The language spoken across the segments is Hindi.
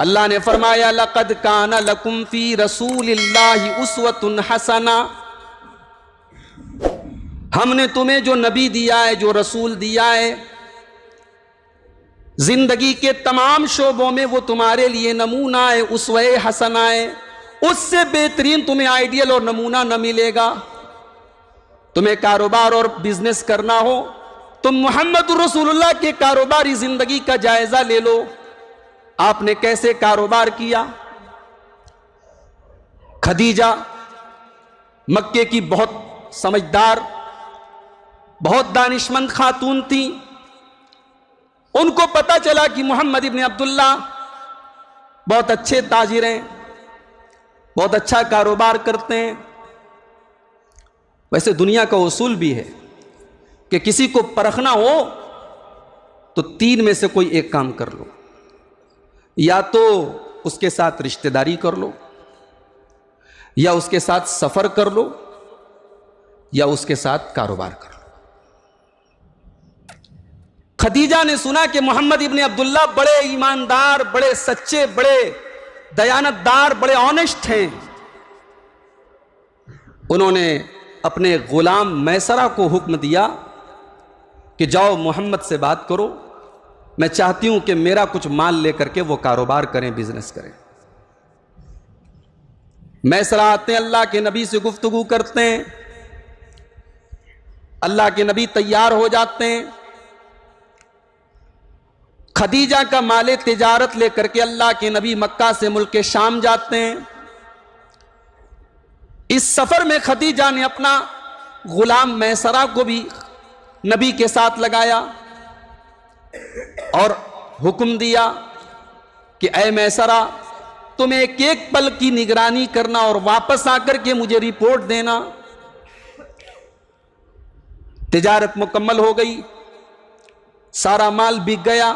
अल्लाह ने फरमाया लक़द काना लकुम फी रसूलिल्लाहि उस्वतुन हसना, हमने तुम्हें जो नबी दिया है, जो रसूल दिया है, जिंदगी के तमाम शोबों में वो तुम्हारे लिए नमूना है, उसवे हसना है। उससे बेहतरीन तुम्हें आइडियल और नमूना न मिलेगा। तुम्हें कारोबार और बिजनेस करना हो, तुम मोहम्मद रसूलुल्लाह के कारोबारी जिंदगी का जायजा ले लो। आपने कैसे कारोबार किया। खदीजा मक्के की बहुत समझदार, बहुत दानिशमंद खातून थी। उनको पता चला कि मोहम्मद इब्न अब्दुल्ला बहुत अच्छे ताजिर हैं, बहुत अच्छा कारोबार करते हैं। वैसे दुनिया का उसूल भी है कि किसी को परखना हो तो तीन में से कोई एक काम कर लो, या तो उसके साथ रिश्तेदारी कर लो, या उसके साथ सफर कर लो, या उसके साथ कारोबार कर लो। खदीजा ने सुना कि मोहम्मद इब्न अब्दुल्ला बड़े ईमानदार, बड़े सच्चे, बड़े दयानतदार, बड़े ऑनेस्ट हैं। उन्होंने अपने गुलाम मैसरा को हुक्म दिया कि जाओ मोहम्मद से बात करो, मैं चाहती हूं कि मेरा कुछ माल लेकर के वो कारोबार करें, बिजनेस करें। मैसरा आते हैं, अल्लाह के नबी से गुफ्तगू करते हैं। अल्लाह के नबी तैयार हो जाते हैं। खदीजा का माले तिजारत लेकर के अल्लाह के नबी मक्का से मुल्क शाम जाते हैं। इस सफर में खदीजा ने अपना गुलाम मैसरा को भी नबी के साथ लगाया और हुक्म दिया कि ऐ मैसरा, तुम एक एक पल की निगरानी करना और वापस आकर के मुझे रिपोर्ट देना। तिजारत मुकम्मल हो गई, सारा माल बिक गया।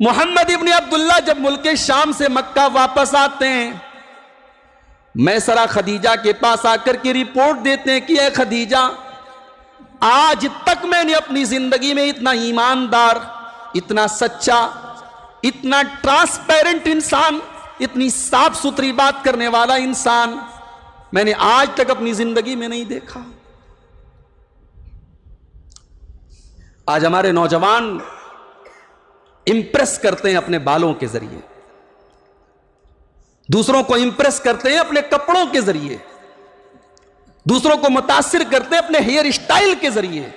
मोहम्मद इब्न अब्दुल्ला जब मुल्क शाम से मक्का वापस आते हैं, मैसरा खदीजा के पास आकर के रिपोर्ट देते हैं कि ऐ खदीजा, आज तक मैंने अपनी जिंदगी में इतना ईमानदार, इतना सच्चा, इतना ट्रांसपेरेंट इंसान, इतनी साफ सुथरी बात करने वाला इंसान मैंने आज तक अपनी जिंदगी में नहीं देखा। आज हमारे नौजवान इंप्रेस करते हैं अपने बालों के जरिए, दूसरों को इंप्रेस करते हैं अपने कपड़ों के जरिए, दूसरों को मुतासिर करते हैं अपने हेयर स्टाइल के जरिए।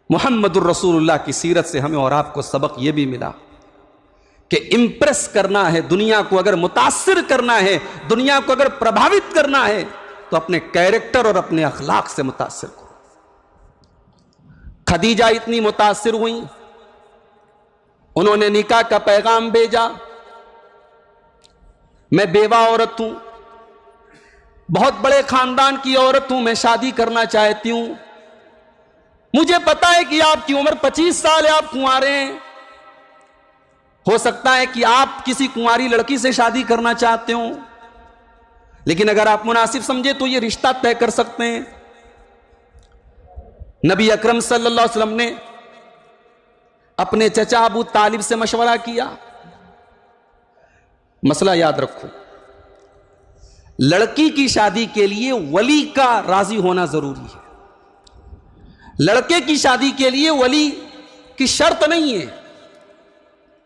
मुहम्मदुर रसूलुल्लाह की सीरत से हमें और आपको सबक यह भी मिला कि इंप्रेस करना है, दुनिया को अगर मुतासिर करना है, दुनिया को अगर प्रभावित करना है, तो अपने कैरेक्टर और अपने अखलाक से मुतासिर करो। खदीजा इतनी मुतासिर हुई, उन्होंने निकाह का पैगाम भेजा। मैं बेवा औरत हूं, बहुत बड़े खानदान की औरत हूं, मैं शादी करना चाहती हूं। मुझे पता है कि आपकी उम्र 25 साल है, आप कुंवारे हैं। हो सकता है कि आप किसी कुंवारी लड़की से शादी करना चाहते हो, लेकिन अगर आप मुनासिब समझे तो यह रिश्ता तय कर सकते हैं। नबी अकरम सल्लल्लाहु अलैहि वसल्लम ने अपने चचा अबू तालिब से मशवरा किया। मसला याद रखो, लड़की की शादी के लिए वली का राजी होना जरूरी है। लड़के की शादी के लिए वली की शर्त नहीं है,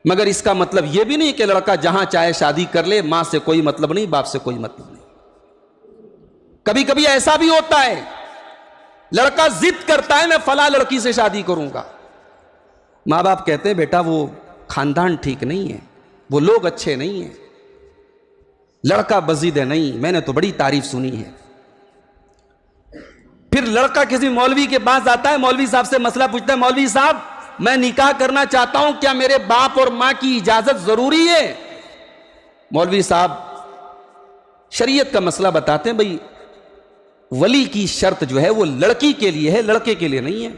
मगर इसका मतलब यह भी नहीं कि लड़का जहां चाहे शादी कर ले, मां से कोई मतलब नहीं, बाप से कोई मतलब नहीं। कभी कभी ऐसा भी होता है, लड़का जिद करता है मैं फला लड़की से शादी करूंगा, मां बाप कहते हैं बेटा वो खानदान ठीक नहीं है, वो लोग अच्छे नहीं हैं, लड़का बजीद है। नहीं, मैंने तो बड़ी तारीफ सुनी है। फिर लड़का किसी मौलवी के पास आता है, मौलवी साहब से मसला पूछता है, मौलवी साहब मैं निकाह करना चाहता हूं, क्या मेरे बाप और मां की इजाजत जरूरी है? मौलवी साहब शरीयत का मसला बताते हैं, भाई वली की शर्त जो है वो लड़की के लिए है, लड़के के लिए नहीं है।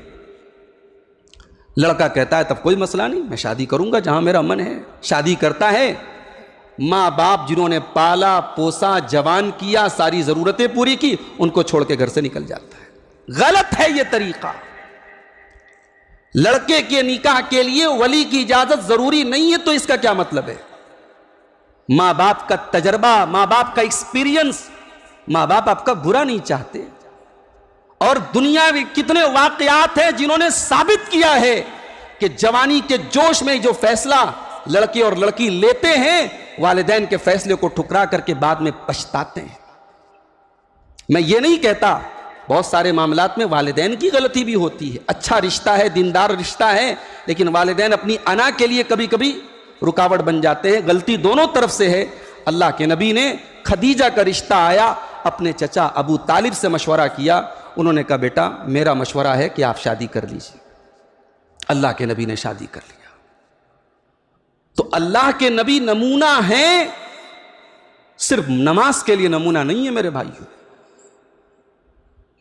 लड़का कहता है तब कोई मसला नहीं, मैं शादी करूंगा जहां मेरा मन है। शादी करता है, माँ बाप जिन्होंने पाला पोसा जवान किया, सारी जरूरतें पूरी की, उनको छोड़ के घर से निकल जाता है। गलत है यह तरीका। लड़के के निकाह के लिए वली की इजाजत जरूरी नहीं है, तो इसका क्या मतलब है? मां बाप का तजर्बा, मां बाप का एक्सपीरियंस, मां बाप आपका बुरा नहीं चाहते। और दुनिया में कितने वाकयात हैं जिन्होंने साबित किया है कि जवानी के जोश में जो फैसला लड़के और लड़की लेते हैं, वालिदैन के फैसले को ठुकरा करके बाद में पछताते हैं। मैं ये नहीं कहता, बहुत सारे मामलात में वालिदैन की गलती भी होती है, अच्छा रिश्ता है, दीनदार रिश्ता है, लेकिन वालिदैन अपनी अना के लिए कभी कभी रुकावट बन जाते हैं। गलती दोनों तरफ से है। अल्लाह के नबी ने, खदीजा का रिश्ता आया, अपने चचा अबू तालिब से मशवरा किया। उन्होंने कहा बेटा मेरा मशवरा है कि आप शादी कर लीजिए। अल्लाह के नबी ने शादी कर लिया। तो अल्लाह के नबी नमूना हैं, सिर्फ नमाज के लिए नमूना नहीं है मेरे भाइयों।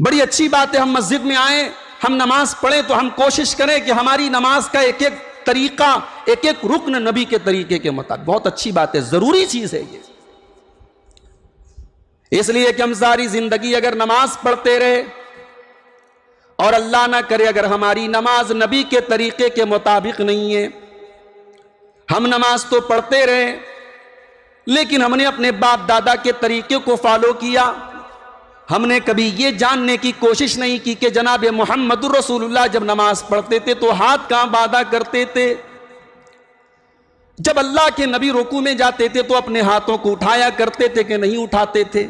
बड़ी अच्छी बात है हम मस्जिद में आए, हम नमाज पढ़ें, तो हम कोशिश करें कि हमारी नमाज का एक एक तरीका, एक एक रुकन नबी के तरीके के मुताबिक। बहुत अच्छी बात है, जरूरी चीज है ये। इसलिए कि हम सारी जिंदगी अगर नमाज पढ़ते रहे और अल्लाह ना करे अगर हमारी नमाज नबी के तरीके के मुताबिक नहीं है, हम नमाज तो पढ़ते रहे लेकिन हमने अपने बाप दादा के तरीके को फॉलो किया, हमने कभी ये जानने की कोशिश नहीं की कि जनाब मोहम्मदुर रसूलुल्लाह जब नमाज पढ़ते थे तो हाथ कहां बांधा करते थे, जब अल्लाह के नबी रुकू में जाते थे तो अपने हाथों को उठाया करते थे कि नहीं उठाते थे,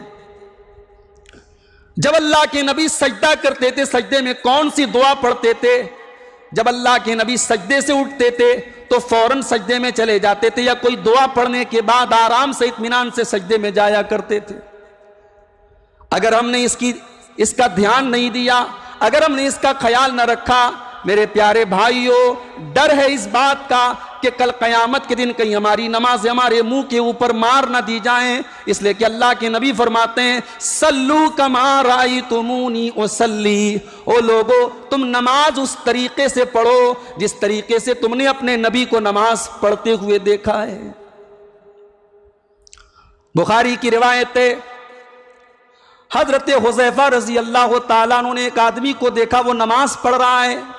जब अल्लाह के नबी सजदा करते थे सजदे में कौन सी दुआ पढ़ते थे, जब अल्लाह के नबी सजदे से उठते थे तो फौरन सजदे में चले जाते थे या कोई दुआ पढ़ने के बाद आराम से इत्मीनान से सजदे में जाया करते थे। अगर हमने इसका ध्यान नहीं दिया, अगर हमने इसका ख्याल न रखा, मेरे प्यारे भाइयों, डर है इस बात का कि कल क़यामत के दिन कहीं हमारी नमाज हमारे मुंह के ऊपर मार ना दी जाएं। इसलिए कि अल्लाह के नबी फरमाते हैं सल्लू कमा रायतुमूनी उसल्ली, ओ लोगो तुम नमाज उस तरीके से पढ़ो जिस तरीके से तुमने अपने नबी को नमाज पढ़ते हुए देखा है। बुखारी की रिवायत है, हजरत हुज़ैफा रजी अल्लाह ताला अन्हु ने एक आदमी को देखा, वो नमाज पढ़ रहा है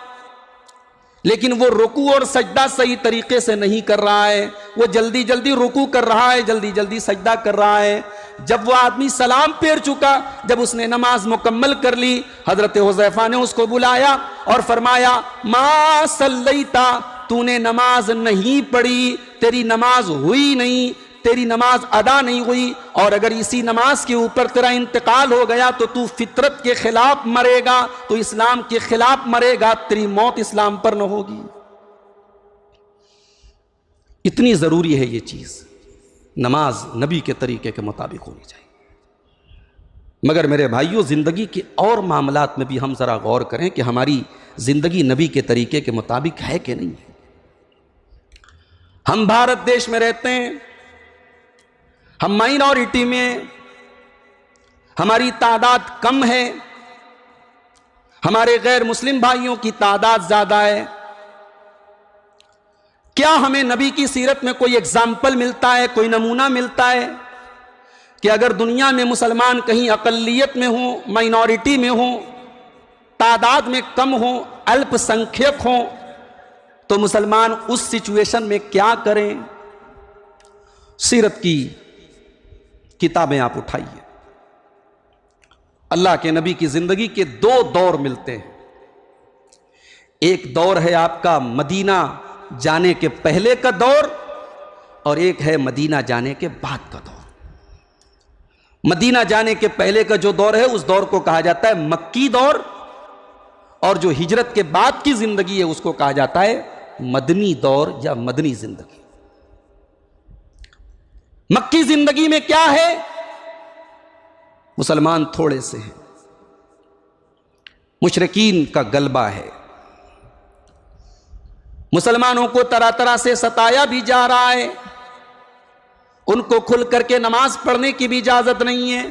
लेकिन वो रुकू और सजदा सही तरीके से नहीं कर रहा है, वो जल्दी जल्दी रुकू कर रहा है, जल्दी जल्दी सजदा कर रहा है। जब वो आदमी सलाम फेर चुका, जब उसने नमाज मुकम्मल कर ली, हजरत हुज़ैफा ने उसको बुलाया और फरमाया मा सल्लैता, तूने नमाज नहीं पढ़ी, तेरी नमाज हुई नहीं, तेरी नमाज अदा नहीं हुई, और अगर इसी नमाज के ऊपर तेरा इंतकाल हो गया तो तू फितरत के खिलाफ मरेगा, तो इस्लाम के खिलाफ मरेगा, तेरी मौत इस्लाम पर न होगी। इतनी जरूरी है ये चीज, नमाज नबी के तरीके के मुताबिक होनी चाहिए। मगर मेरे भाइयों, जिंदगी के और मामलात में भी हम जरा गौर करें कि हमारी जिंदगी नबी के तरीके के मुताबिक है कि नहीं है। हम भारत देश में रहते हैं, हम माइनॉरिटी में, हमारी तादाद कम है, हमारे गैर मुस्लिम भाइयों की तादाद ज्यादा है। क्या हमें नबी की सीरत में कोई एग्जाम्पल मिलता है, कोई नमूना मिलता है कि अगर दुनिया में मुसलमान कहीं अकलियत में हो, माइनॉरिटी में हो, तादाद में कम हो, अल्पसंख्यक हो, तो मुसलमान उस सिचुएशन में क्या करें? सीरत की किताबें आप उठाइए, अल्लाह के नबी की जिंदगी के दो दौर मिलते हैं। एक दौर है आपका मदीना जाने के पहले का दौर, और एक है मदीना जाने के बाद का दौर। मदीना जाने के पहले का जो दौर है उस दौर को कहा जाता है मक्की दौर, और जो हिजरत के बाद की जिंदगी है उसको कहा जाता है मदनी दौर या मदनी जिंदगी। मक्की जिंदगी में क्या है? मुसलमान थोड़े से हैं, मुशरिकीन का गलबा है, मुसलमानों को तरह तरह से सताया भी जा रहा है, उनको खुल करके नमाज पढ़ने की भी इजाजत नहीं है।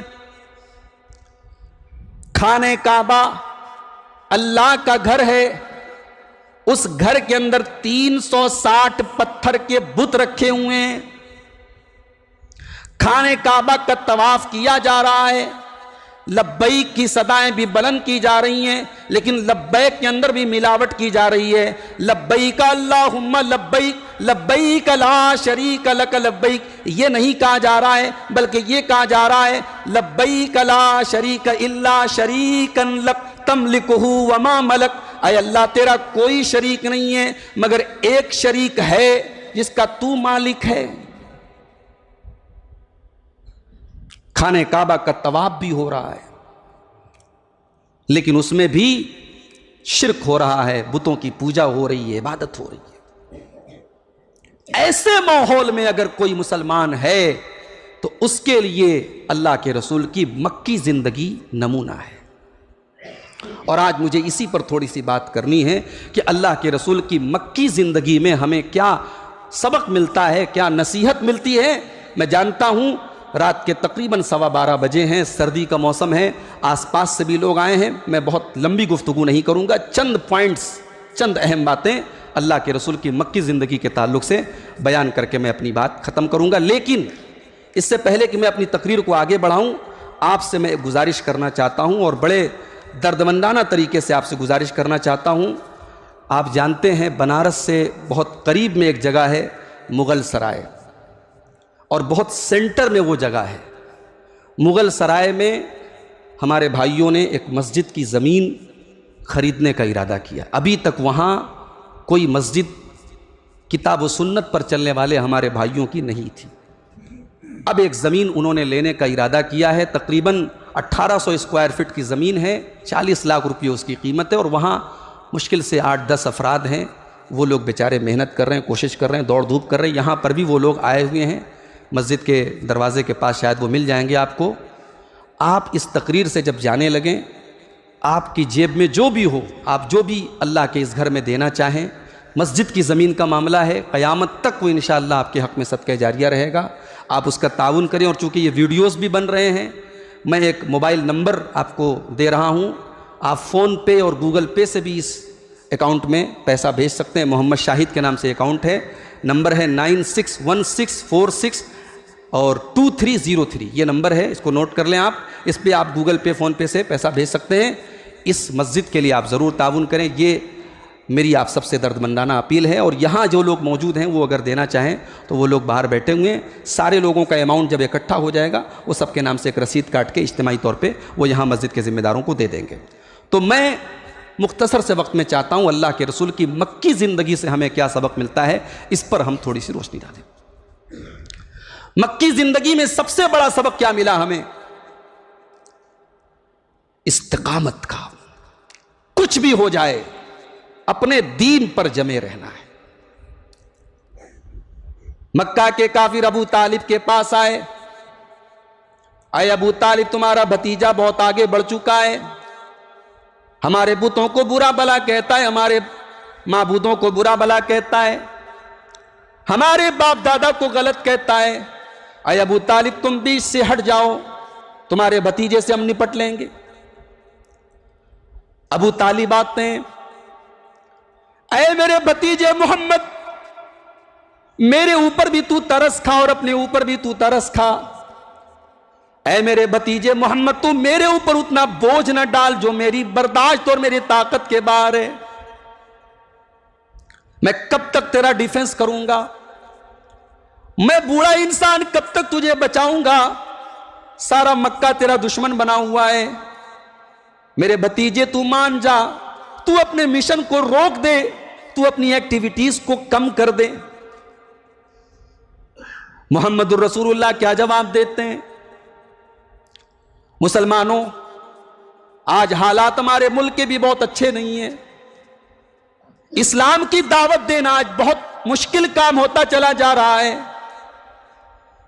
खाने काबा अल्लाह का घर है, उस घर के अंदर 360 पत्थर के बुत रखे हुए हैं। खाने काबा का तवाफ किया जा रहा है, लब्बैक की सदाएं भी बुलंद की जा रही हैं, लेकिन लब्बैक के अंदर भी मिलावट की जा रही है। लब्बैक अल्लाहुम्मा लब्बैक, लब्बैक ला शरीक लक लब्बैक, ये नहीं कहा जा रहा है, बल्कि ये कहा जा रहा है लब्बैक ला शरीक इल्ला शरीकन लक तमलिकुहु वमा मलक। ऐ अल्लाह, तेरा कोई शरीक नहीं है मगर एक शरीक है जिसका तू मालिक है। खाने काबा का तवाफ भी हो रहा है, लेकिन उसमें भी शिर्क हो रहा है, बुतों की पूजा हो रही है, इबादत हो रही है। ऐसे माहौल में अगर कोई मुसलमान है तो उसके लिए अल्लाह के रसूल की मक्की जिंदगी नमूना है। और आज मुझे इसी पर थोड़ी सी बात करनी है कि अल्लाह के रसूल की मक्की जिंदगी में हमें क्या सबक मिलता है, क्या नसीहत मिलती है। मैं जानता हूं रात के तकरीबन 12:15 बजे हैं, सर्दी का मौसम है, आसपास से भी लोग आए हैं। मैं बहुत लंबी गुफ्तगू नहीं करूंगा, चंद पॉइंट्स, चंद अहम बातें अल्लाह के रसूल की मक्की ज़िंदगी के ताल्लुक से बयान करके मैं अपनी बात ख़त्म करूंगा। लेकिन इससे पहले कि मैं अपनी तकरीर को आगे बढ़ाऊं, आपसे मैं एक गुजारिश करना चाहता हूं और बड़े दर्दमंदाना तरीके से आपसे गुजारिश करना चाहता हूं। आप जानते हैं बनारस से बहुत करीब में एक जगह है मुग़ल सराय, और बहुत सेंटर में वो जगह है। मुग़ल सराय में हमारे भाइयों ने एक मस्जिद की ज़मीन ख़रीदने का इरादा किया। अभी तक वहाँ कोई मस्जिद किताब व सुन्नत पर चलने वाले हमारे भाइयों की नहीं थी। अब एक ज़मीन उन्होंने लेने का इरादा किया है, तकरीबन 1800 स्क्वायर फीट की ज़मीन है, 40 लाख रुपये उसकी कीमत है। और वहाँ मुश्किल से 8-10 अफराद हैं, वो लोग बेचारे मेहनत कर रहे हैं, कोशिश कर रहे हैं, दौड़ धूप कर रहे हैं। यहाँ पर भी वो लोग आए हुए हैं, मस्जिद के दरवाजे के पास शायद वो मिल जाएंगे आपको। आप इस तकरीर से जब जाने लगें, आपकी जेब में जो भी हो, आप जो भी अल्लाह के इस घर में देना चाहें, मस्जिद की ज़मीन का मामला है, क़यामत तक वो इंशाअल्लाह आपके हक़ में सदक़ा जारिया रहेगा। आप उसका ताउन करें। और चूँकि ये वीडियोस भी बन रहे हैं, मैं एक मोबाइल नंबर आपको दे रहा हूँ, आप फ़ोन पे और गूगल पे से भी इस अकाउंट में पैसा भेज सकते हैं। मोहम्मद शाहिद के नाम से अकाउंट है, नंबर है 961646 और 2303, ये नंबर है, इसको नोट कर लें आप। इस पे आप गूगल पे, फ़ोन पे से पैसा भेज सकते हैं। इस मस्जिद के लिए आप ज़रूर ताउन करें, ये मेरी आप सबसे दर्दमंदाना अपील है। और यहाँ जो लोग मौजूद हैं वो अगर देना चाहें तो वो लोग बाहर बैठे हुए हैं। सारे लोगों का अमाउंट जब इकट्ठा हो जाएगा, वो सबके नाम से एक रसीद काट के इज्तिमाई तौर पर वो यहाँ मस्जिद के ज़िम्मेदारों को दे देंगे। तो मैं मुख्तसर से वक्त में चाहता हूँ अल्लाह के रसूल की मक्की ज़िंदगी से हमें क्या सबक मिलता है, इस पर हम थोड़ी सी रोशनी डालें। मक्की ज़िंदगी में सबसे बड़ा सबक क्या मिला हमें? इस्तिकामत का। कुछ भी हो जाए अपने दीन पर जमे रहना है। मक्का के काफिर अबू तालिब के पास आए, अय अबू तालिब, तुम्हारा भतीजा बहुत आगे बढ़ चुका है, हमारे बुतों को बुरा भला कहता है, हमारे माबूदों को बुरा भला कहता है, हमारे बाप दादा को गलत कहता है। अय अबू तालिब, तुम बीच से हट जाओ, तुम्हारे भतीजे से हम निपट लेंगे। अबू तालिब आते हैं, अय मेरे भतीजे मोहम्मद, मेरे ऊपर भी तू तरस खा और अपने ऊपर भी तू तरस खा। ऐ मेरे भतीजे मोहम्मद, तू मेरे ऊपर उतना बोझ न डाल जो मेरी बर्दाश्त और मेरी ताकत के बाहर है। मैं कब तक तेरा डिफेंस करूंगा? मैं बूढ़ा इंसान कब तक तुझे बचाऊंगा? सारा मक्का तेरा दुश्मन बना हुआ है। मेरे भतीजे, तू मान जा, तू अपने मिशन को रोक दे, तू अपनी एक्टिविटीज को कम कर दे। मुहम्मदुर रसूलुल्लाह क्या जवाब देते हैं? मुसलमानों, आज हालात हमारे मुल्क के भी बहुत अच्छे नहीं हैं। इस्लाम की दावत देना आज बहुत मुश्किल काम होता चला जा रहा है।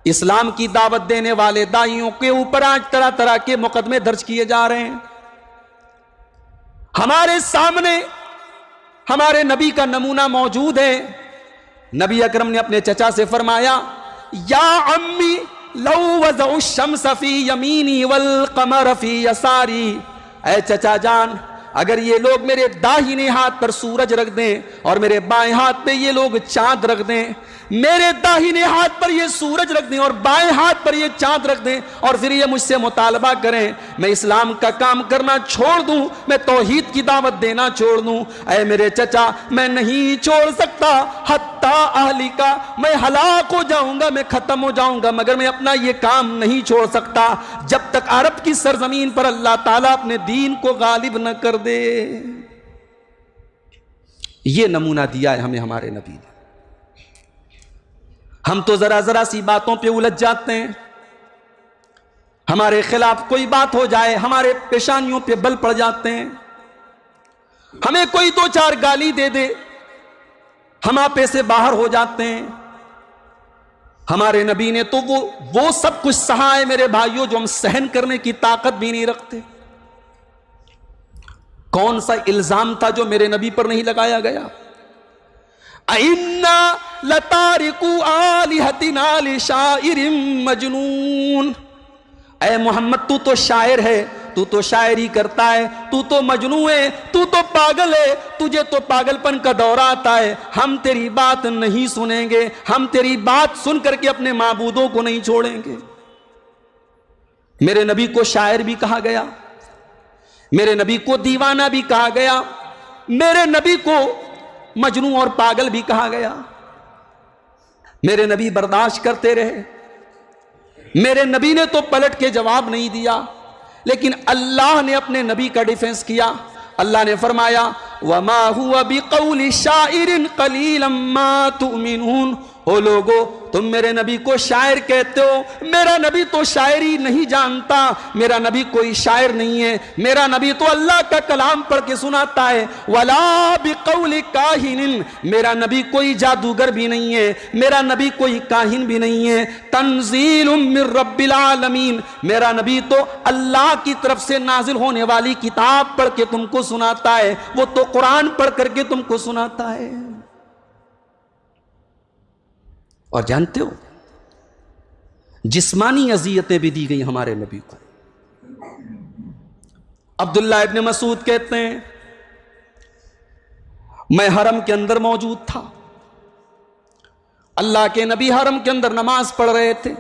इस्लाम की दावत देने वाले दाइयों के ऊपर आज तरह तरह के मुकदमे दर्ज किए जा रहे हैं। हमारे सामने हमारे नबी का नमूना मौजूद है। नबी अकरम ने अपने चचा से फरमाया, या अम्मी लौ वज़उ शम्स फी यमीनी वल क़मर फी यसारी। ऐ चचा जान, अगर ये लोग मेरे दाहिने हाथ पर सूरज रख दें और मेरे बाएं हाथ पे ये लोग चांद रख दें, मेरे दाहिने हाथ पर ये सूरज रख दें और बाएं हाथ पर ये चांद रख दें और फिर ये मुझसे मुतालबा करें, मैं इस्लाम का काम करना छोड़ दूं, मैं तौहीद की दावत देना छोड़ दूं? ऐ मेरे चचा, मैं नहीं छोड़ सकता। हत्ता अहलिका, मैं हलाक हो जाऊंगा, मैं खत्म हो जाऊंगा, मगर मैं अपना ये काम नहीं छोड़ सकता जब तक अरब की सरजमीन पर अल्लाह ताला अपने दीन को गालिब न कर दे। ये नमूना दिया है हमें हमारे नबी ने। हम तो जरा जरा सी बातों पे उलझ जाते हैं। हमारे खिलाफ कोई बात हो जाए, हमारे पेशानियों पे बल पड़ जाते हैं। हमें कोई दो चार गाली दे दे, हम आपे से बाहर हो जाते हैं। हमारे नबी ने तो वो सब कुछ सहा है मेरे भाइयों, जो हम सहन करने की ताकत भी नहीं रखते। कौन सा इल्जाम था जो मेरे नबी पर नहीं लगाया गया? इन्ना लतारिकु आलिहतिना लिशाइरिम मजनून। ऐ मोहम्मद, तू तो शायर है, तू तो शायरी करता है, तू तो मजनू है, तू तो पागल है, तुझे तो पागलपन का दौरा आता है। हम तेरी बात नहीं सुनेंगे, हम तेरी बात सुन करके अपने माबूदों को नहीं छोड़ेंगे। मेरे नबी को शायर भी कहा गया, मेरे नबी को दीवाना भी कहा गया, मेरे नबी को मजनू और पागल भी कहा गया। मेरे नबी बर्दाश्त करते रहे। मेरे नबी ने तो पलट के जवाब नहीं दिया, लेकिन अल्लाह ने अपने नबी का डिफेंस किया। अल्लाह ने फरमाया, वमा हुवा बिक़ौलि शाइरिन क़लीलन मा तुमिनून। ओ लोगो, तुम मेरे नबी को शायर कहते हो, मेरा नबी तो शायरी नहीं जानता, मेरा नबी कोई शायर नहीं है, मेरा नबी तो अल्लाह का कलाम पढ़ के सुनाता है। वला बिक़ौलि काहिनिन, मेरा नबी कोई जादूगर भी नहीं है, मेरा नबी कोई काहिन भी नहीं है। तंज़ीलुम मिर रब्बिल आलमीन, मेरा नबी तो अल्लाह की तरफ से नाजिल होने वाली किताब पढ़ के तुमको सुनाता है, वो तो कुरान पढ़ करके तुमको सुनाता है। और जानते हो, जिस्मानी अजियतें भी दी गई हमारे नबी को। अब्दुल्ला इब्न मसूद कहते हैं, मैं हरम के अंदर मौजूद था, अल्लाह के नबी हरम के अंदर नमाज पढ़ रहे थे,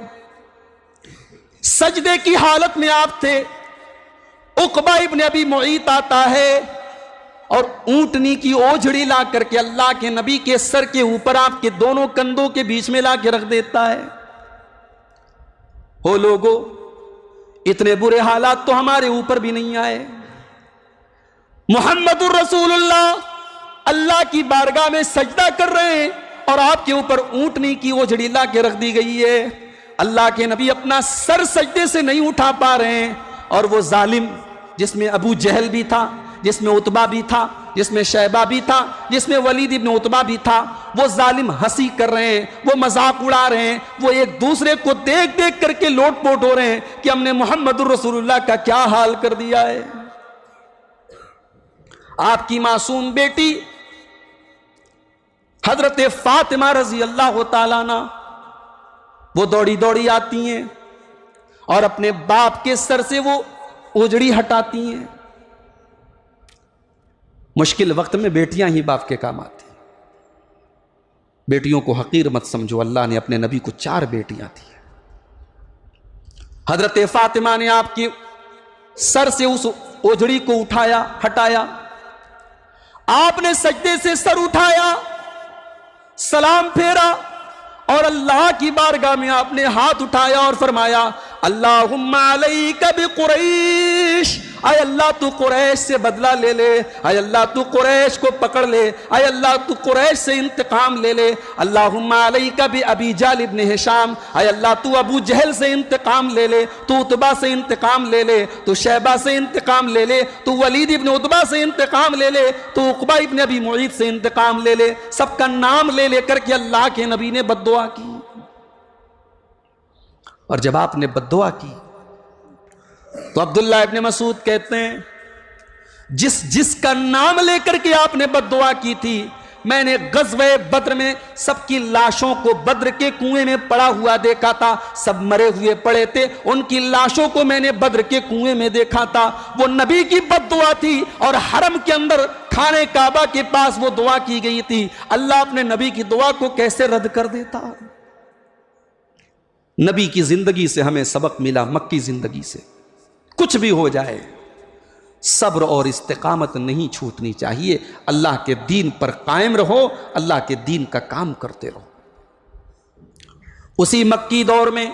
सजदे की हालत में आप थे। उकबा इब्न अबी मुईत आता है और ऊंटनी की ओझड़ी ला करके अल्लाह के नबी के सर के ऊपर आपके दोनों कंधों के बीच में ला के रख देता है। हो लोगो, इतने बुरे हालात तो हमारे ऊपर भी नहीं आए। मुहम्मदुर रसूलुल्लाह अल्लाह की बारगाह में सजदा कर रहे हैं और आपके ऊपर ऊंटनी की ओझड़ी ला के रख दी गई है। अल्लाह के नबी अपना सर सजदे से नहीं उठा पा रहे हैं, और वो जालिम, जिसमें अबू जहल भी था, जिसमें उतबा भी था, जिसमें शैबा भी था, जिसमें वलीद इब्न उतबा भी था, वो जालिम हंसी कर रहे हैं, वो मजाक उड़ा रहे हैं, वो एक दूसरे को देख देख करके लोटपोट हो रहे हैं कि हमने मुहम्मदुर रसूलुल्लाह का क्या हाल कर दिया है। आपकी मासूम बेटी हजरत फातिमा रजी अल्लाह तआला अन्हा, वो दौड़ी दौड़ी आती हैं और अपने बाप के सर से वो ओझड़ी हटाती हैं। मुश्किल वक्त में बेटियां ही बाप के काम आती। बेटियों को हकीर मत समझो, अल्लाह ने अपने नबी को 4 बेटियां दी। हजरत फातिमा ने आपके सर से उस ओझड़ी को उठाया, हटाया, आपने सजदे से सर उठाया, सलाम फेरा और अल्लाह की बारगाह में आपने हाथ उठाया और फरमाया, अल्लाहुम्मा अलैका बिकुरैश, आय अल्लाह तू कुरैश से बदला ले ले, आय अल्लाह तू कुरैश को पकड़ ले, आय अल्लाह तू कुरैश से इंतकाम ले ले। अल्लाहुम्मा अलैका बि अबी जहल इब्न हिशाम, आय अल्लाह तू अबू जहल से इंतकाम ले ले, तू उतबा से इंतकाम ले ले, तू शैबा से इंतकाम ले ले, तू वलीद इब्न उतबा से इंतकाम ले ले, तू उकबा इब्न अबी मुईत से इंतकाम ले ले। सबका नाम ले लेकर के अल्लाह के नबी ने बद्दुआ की। और जब आपने बद्दुआ की तो अब्दुल्ला इब्न मसूद कहते हैं, जिसका नाम लेकर के आपने बद्दुआ की थी, मैंने गज़वे बद्र में सबकी लाशों को बद्र के कुएं में पड़ा हुआ देखा था। सब मरे हुए पड़े थे, उनकी लाशों को मैंने बद्र के कुएं में देखा था। वो नबी की बद्दुआ थी और हरम के अंदर खाने काबा के पास वो दुआ की गई थी। अल्लाह अपने नबी की दुआ को कैसे रद्द कर देता? नबी की जिंदगी से हमें सबक मिला, मक्की जिंदगी से। कुछ भी हो जाए, सब्र और इस्तिकामत नहीं छूटनी चाहिए। अल्लाह के दीन पर कायम रहो, अल्लाह के दीन का काम करते रहो। उसी मक्की दौर में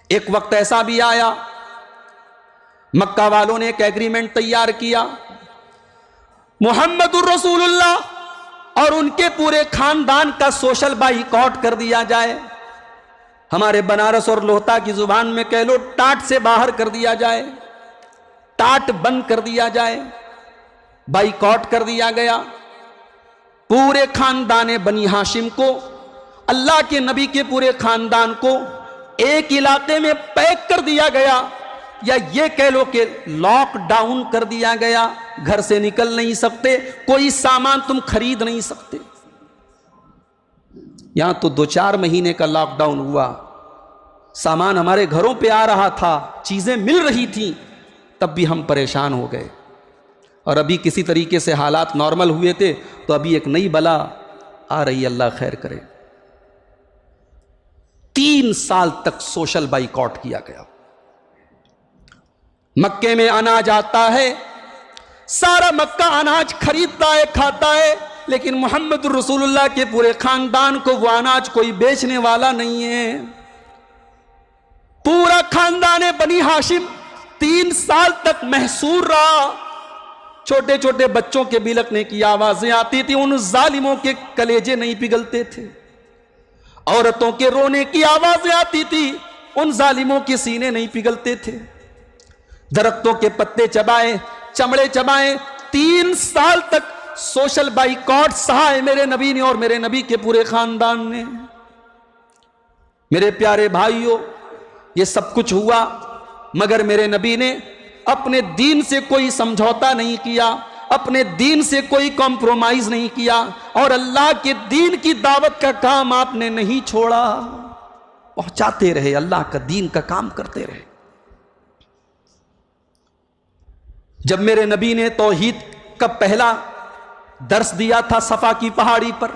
एक वक्त ऐसा भी आया, मक्का वालों ने एक एग्रीमेंट तैयार किया, मुहम्मदुर रसूलुल्लाह और उनके पूरे खानदान का सोशल बाइकॉट कर दिया जाए। हमारे बनारस और लोहता की जुबान में कह लो, टाट से बाहर कर दिया जाए, टाट बंद कर दिया जाए, बाइकॉट कर दिया गया। पूरे खानदान बनी हाशिम को, अल्लाह के नबी के पूरे खानदान को एक इलाके में पैक कर दिया गया, या ये कह लो कि लॉकडाउन कर दिया गया। घर से निकल नहीं सकते, कोई सामान तुम खरीद नहीं सकते। यहां तो 2-4 महीने का लॉकडाउन हुआ, सामान हमारे घरों पे आ रहा था, चीजें मिल रही थी, तब भी हम परेशान हो गए। और अभी किसी तरीके से हालात नॉर्मल हुए थे, तो अभी एक नई बला आ रही, अल्लाह खैर करे। 3 साल तक सोशल बाइकॉट किया गया। मक्के में अनाज आता है, सारा मक्का अनाज खरीदता है, खाता है, लेकिन मोहम्मद रसूलुल्लाह के पूरे खानदान को वो अनाज कोई बेचने वाला नहीं है। पूरा खानदान बनी हाशिम 3 साल तक महसूर रहा। छोटे छोटे बच्चों के बिलकने की आवाजें आती थी, उन जालिमों के कलेजे नहीं पिघलते थे। औरतों के रोने की आवाजें आती थी, उन जालिमों के सीने नहीं पिघलते थे। दरख्तों के पत्ते चबाए, चमड़े चबाए, 3 साल तक सोशल बाइकॉट सहा है मेरे नबी ने और मेरे नबी के पूरे खानदान ने। मेरे प्यारे भाइयों, ये सब कुछ हुआ, मगर मेरे नबी ने अपने दीन से कोई समझौता नहीं किया, अपने दीन से कोई कॉम्प्रोमाइज नहीं किया, और अल्लाह के दीन की दावत का काम आपने नहीं छोड़ा, पहुंचाते रहे, अल्लाह का दीन का काम करते रहे। जब मेरे नबी ने तौहीद का पहला दर्स दिया था सफा की पहाड़ी पर,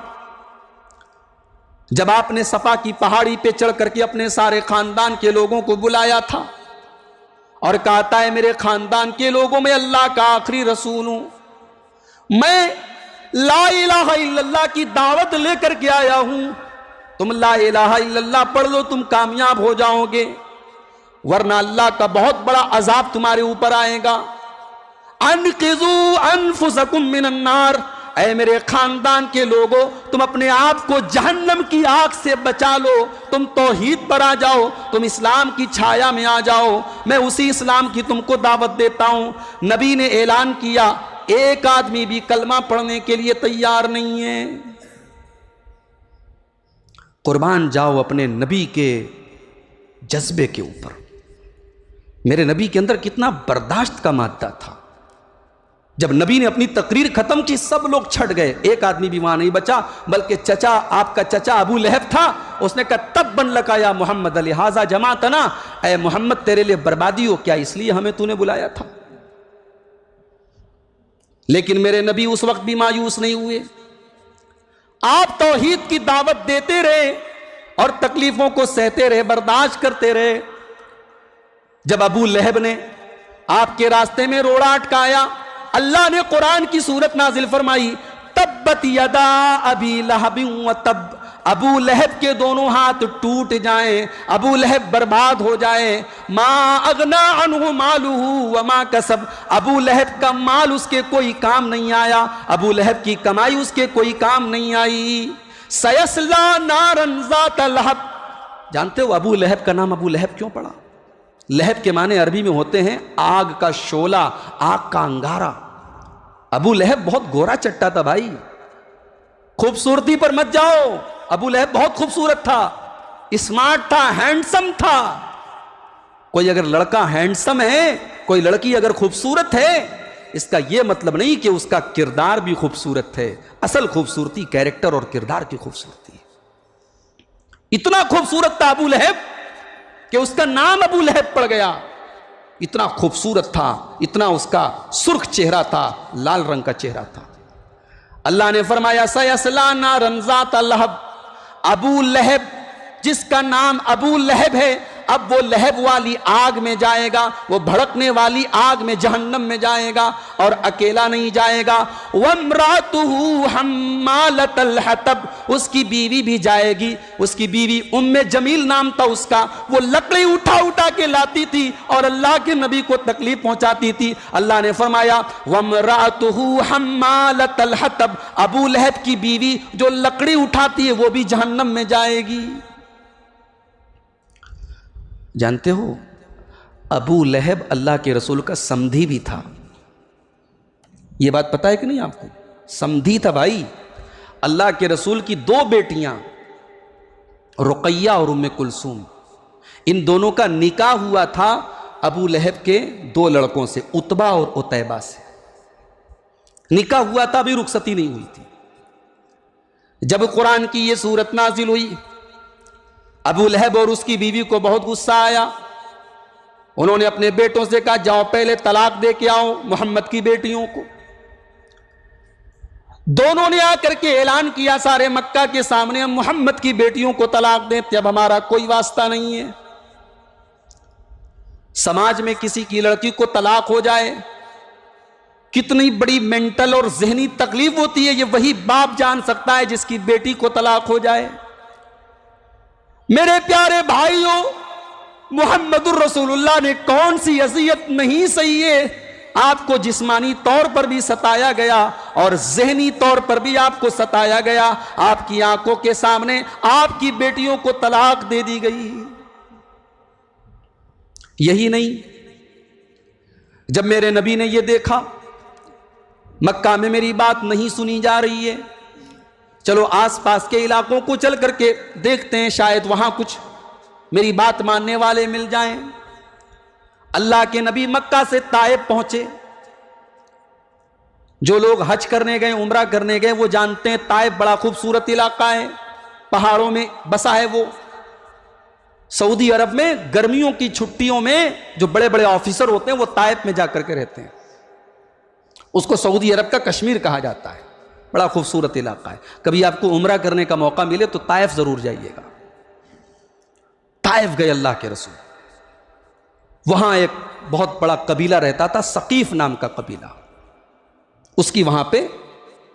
जब आपने सफा की पहाड़ी पे चढ़ करके अपने सारे खानदान के लोगों को बुलाया था और कहता है, मेरे खानदान के लोगों में अल्लाह का आखिरी रसूल हूं, मैं ला इलाहा इल्लल्लाह की दावत लेकर के आया हूं, तुम ला इलाहा इल्लल्लाह पढ़ लो, तुम कामयाब हो जाओगे, वरना अल्लाह का बहुत बड़ा अजाब तुम्हारे ऊपर आएगा। अनकिज़ू अनफुसकुम मिनन नार, ऐ मेरे खानदान के लोगों, तुम अपने आप को जहन्नम की आग से बचा लो, तुम तौहीद पर आ जाओ, तुम इस्लाम की छाया में आ जाओ, मैं उसी इस्लाम की तुमको दावत देता हूं। नबी ने ऐलान किया, एक आदमी भी कलमा पढ़ने के लिए तैयार नहीं है। कुर्बान जाओ अपने नबी के जज्बे के ऊपर। मेरे नबी के अंदर कितना बर्दाश्त का मादा था। जब नबी ने अपनी तकरीर खत्म की, सब लोग छट गए, एक आदमी भी वहां नहीं बचा, बल्कि चचा, आपका चचा अबू लहब था, उसने कहा, तब बन लका या मोहम्मद लिहाजा जमातना, ऐ मोहम्मद तेरे लिए बर्बादी हो क्या, इसलिए हमें तूने बुलाया था। लेकिन मेरे नबी उस वक्त भी मायूस नहीं हुए, आप तौहीद की दावत देते रहे और तकलीफों को सहते रहे, बर्दाश्त करते रहे। जब अबू लहब ने आपके रास्ते में रोड़ा अटकाया, अल्लाह ने कुरान की सूरत नाजिल फरमाई, तब्बत यदा अबी लहबिन व तब, अबू लहब के दोनों हाथ टूट जाएं, अबू लहब बर्बाद हो जाए। मा अगना अनहु मालुहु व मा कसब, अबू लहब का माल उसके कोई काम नहीं आया, अबू लहब की कमाई उसके कोई काम नहीं आई। सयस्ला नारन ज़ात लहब, जानते हो अबू लहब का नाम अबू लहब क्यों पड़ा? लहब के माने अरबी में होते हैं आग का शोला, आग का अंगारा। अबू लहब बहुत गोरा चट्टा था भाई, खूबसूरती पर मत जाओ, अबू लहब बहुत खूबसूरत था, स्मार्ट था, हैंडसम था। कोई अगर लड़का हैंडसम है, कोई लड़की अगर खूबसूरत है, इसका यह मतलब नहीं कि उसका किरदार भी खूबसूरत है। असल खूबसूरती कैरेक्टर और किरदार की खूबसूरती। इतना खूबसूरत था अबू लहब कि उसका नाम अबू लहब पड़ गया। इतना खूबसूरत था, इतना उसका सुर्ख चेहरा था, लाल रंग का चेहरा था। अल्लाह ने फरमाया, सयस्ला नारन ज़ात लहब, अबू लहब जिसका नाम अबू लहब है, अब वो लहब वाली आग में जाएगा, वो भड़कने वाली आग में जहन्नम में जाएगा, और अकेला नहीं जाएगा। वम्रातुहु हम्मालतल हतब, उसकी बीवी भी जाएगी। उसकी बीवी उम्मे जमील नाम था उसका, वो लकड़ी उठा उठा के लाती थी और अल्लाह के नबी को तकलीफ पहुंचाती थी। अल्लाह ने फरमाया वम्रातुहु हम्मालतल हतब, अबू लहब की बीवी जो लकड़ी उठाती है वो भी जहन्नम में जाएगी। जानते हो अबू लहब अल्लाह के रसूल का समधी भी था। यह बात पता है कि नहीं आपको? समधी था भाई। अल्लाह के रसूल की दो बेटियां रुकैया और उम्मे कुलसूम, इन दोनों का निकाह हुआ था अबू लहब के दो लड़कों से, उतबा और उतैबा से निकाह हुआ था, अभी रुखसती नहीं हुई थी। जब कुरान की यह सूरत नाजिल हुई, अबू लहब और उसकी बीवी को बहुत गुस्सा आया। उन्होंने अपने बेटों से कहा जाओ पहले तलाक दे के आओ मोहम्मद की बेटियों को। दोनों ने आकर के ऐलान किया सारे मक्का के सामने, हम मोहम्मद की बेटियों को तलाक देते, अब हमारा कोई वास्ता नहीं है। समाज में किसी की लड़की को तलाक हो जाए कितनी बड़ी मेंटल और जहनी तकलीफ होती है, ये वही बाप जान सकता है जिसकी बेटी को तलाक हो जाए। मेरे प्यारे भाइयों, मुहम्मदुर रसूलुल्लाह ने कौन सी अज़ियत नहीं सही है। आपको जिस्मानी तौर पर भी सताया गया और जहनी तौर पर भी आपको सताया गया। आपकी आंखों के सामने आपकी बेटियों को तलाक दे दी गई। यही नहीं, जब मेरे नबी ने यह देखा मक्का में मेरी बात नहीं सुनी जा रही है, चलो आसपास के इलाकों को चल करके देखते हैं, शायद वहां कुछ मेरी बात मानने वाले मिल जाएं। अल्लाह के नबी मक्का से ताइफ पहुंचे। जो लोग हज करने गए, उम्रा करने गए, वो जानते हैं ताइफ बड़ा खूबसूरत इलाका है, पहाड़ों में बसा है वो। सऊदी अरब में गर्मियों की छुट्टियों में जो बड़े बड़े ऑफिसर होते हैं वो ताइफ में जाकर के रहते हैं। उसको सऊदी अरब का कश्मीर कहा जाता है। बड़ा खूबसूरत इलाका है। कभी आपको उम्रा करने का मौका मिले तो ताइफ जरूर जाइएगा। ताइफ गए अल्लाह के रसूल। वहां एक बहुत बड़ा कबीला रहता था, सकीफ नाम का कबीला। उसकी वहां पे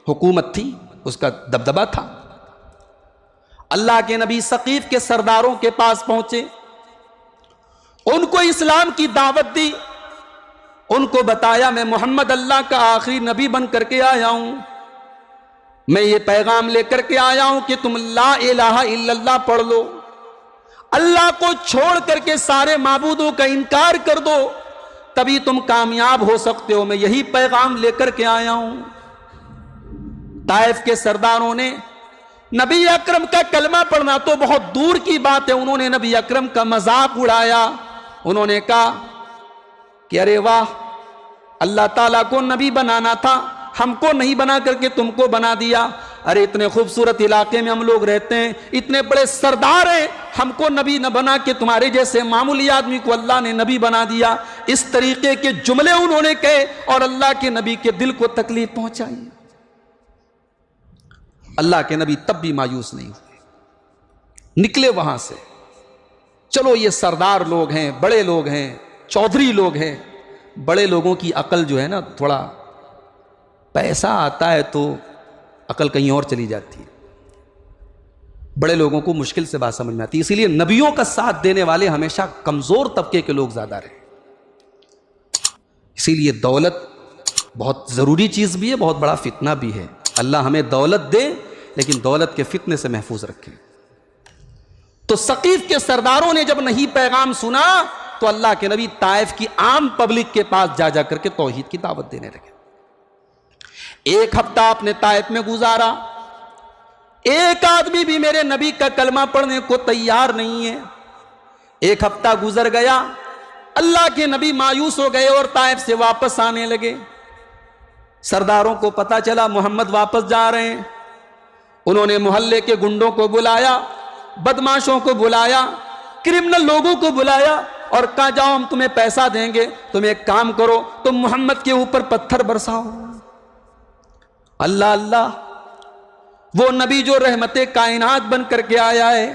हुकूमत थी, उसका दबदबा था। अल्लाह के नबी सकीफ के सरदारों के पास पहुंचे, उनको इस्लाम की दावत दी, उनको बताया मैं मोहम्मद अल्लाह का आखिरी नबी बन करके आया हूं। मैं ये पैगाम लेकर के आया हूं कि तुम ला इलाहा इल्लल्लाह पढ़ लो, अल्लाह को छोड़ करके सारे माबूदों का इनकार कर दो, तभी तुम कामयाब हो सकते हो। मैं यही पैगाम लेकर के आया हूं। ताइफ के सरदारों ने नबी अकरम का कलमा पढ़ना तो बहुत दूर की बात है, उन्होंने नबी अकरम का मजाक उड़ाया। उन्होंने कहा कि अरे वाह, अल्लाह ताला को नबी बनाना था, हमको नहीं बना करके तुमको बना दिया। अरे इतने खूबसूरत इलाके में हम लोग रहते हैं, इतने बड़े सरदार हैं, हमको नबी न बना के तुम्हारे जैसे मामूली आदमी को अल्लाह ने नबी बना दिया। इस तरीके के जुमले उन्होंने कहे और अल्लाह के नबी के दिल को तकलीफ पहुंचाई। अल्लाह के नबी तब भी मायूस नहीं हुए, निकले वहां से। चलो ये सरदार लोग हैं, बड़े लोग हैं, चौधरी लोग हैं। बड़े लोगों की अकल जो है ना, थोड़ा पैसा आता है तो अकल कहीं और चली जाती है। बड़े लोगों को मुश्किल से बात समझ में आती है। इसीलिए नबियों का साथ देने वाले हमेशा कमजोर तबके के लोग ज्यादा रहे। इसीलिए दौलत बहुत जरूरी चीज भी है, बहुत बड़ा फितना भी है। अल्लाह हमें दौलत दे, लेकिन दौलत के फितने से महफूज रखे। तो सकीफ के सरदारों ने जब नहीं पैगाम सुना तो अल्लाह के नबी ताइफ की आम पब्लिक के पास जा जा करके तौहीद की दावत देने लगे। एक हफ्ता आपने ताइफ में गुजारा, एक आदमी भी मेरे नबी का कलमा पढ़ने को तैयार नहीं है। एक हफ्ता गुजर गया, अल्लाह के नबी मायूस हो गए और ताइफ से वापस आने लगे। सरदारों को पता चला मोहम्मद वापस जा रहे हैं। उन्होंने मोहल्ले के गुंडों को बुलाया, बदमाशों को बुलाया, क्रिमिनल लोगों को बुलाया और कहा जाओ हम तुम्हें पैसा देंगे, तुम एक काम करो, तुम मोहम्मद के ऊपर पत्थर बरसाओ। अल्लाह अल्लाह, वो नबी जो रहमते कायनात बन करके आया है,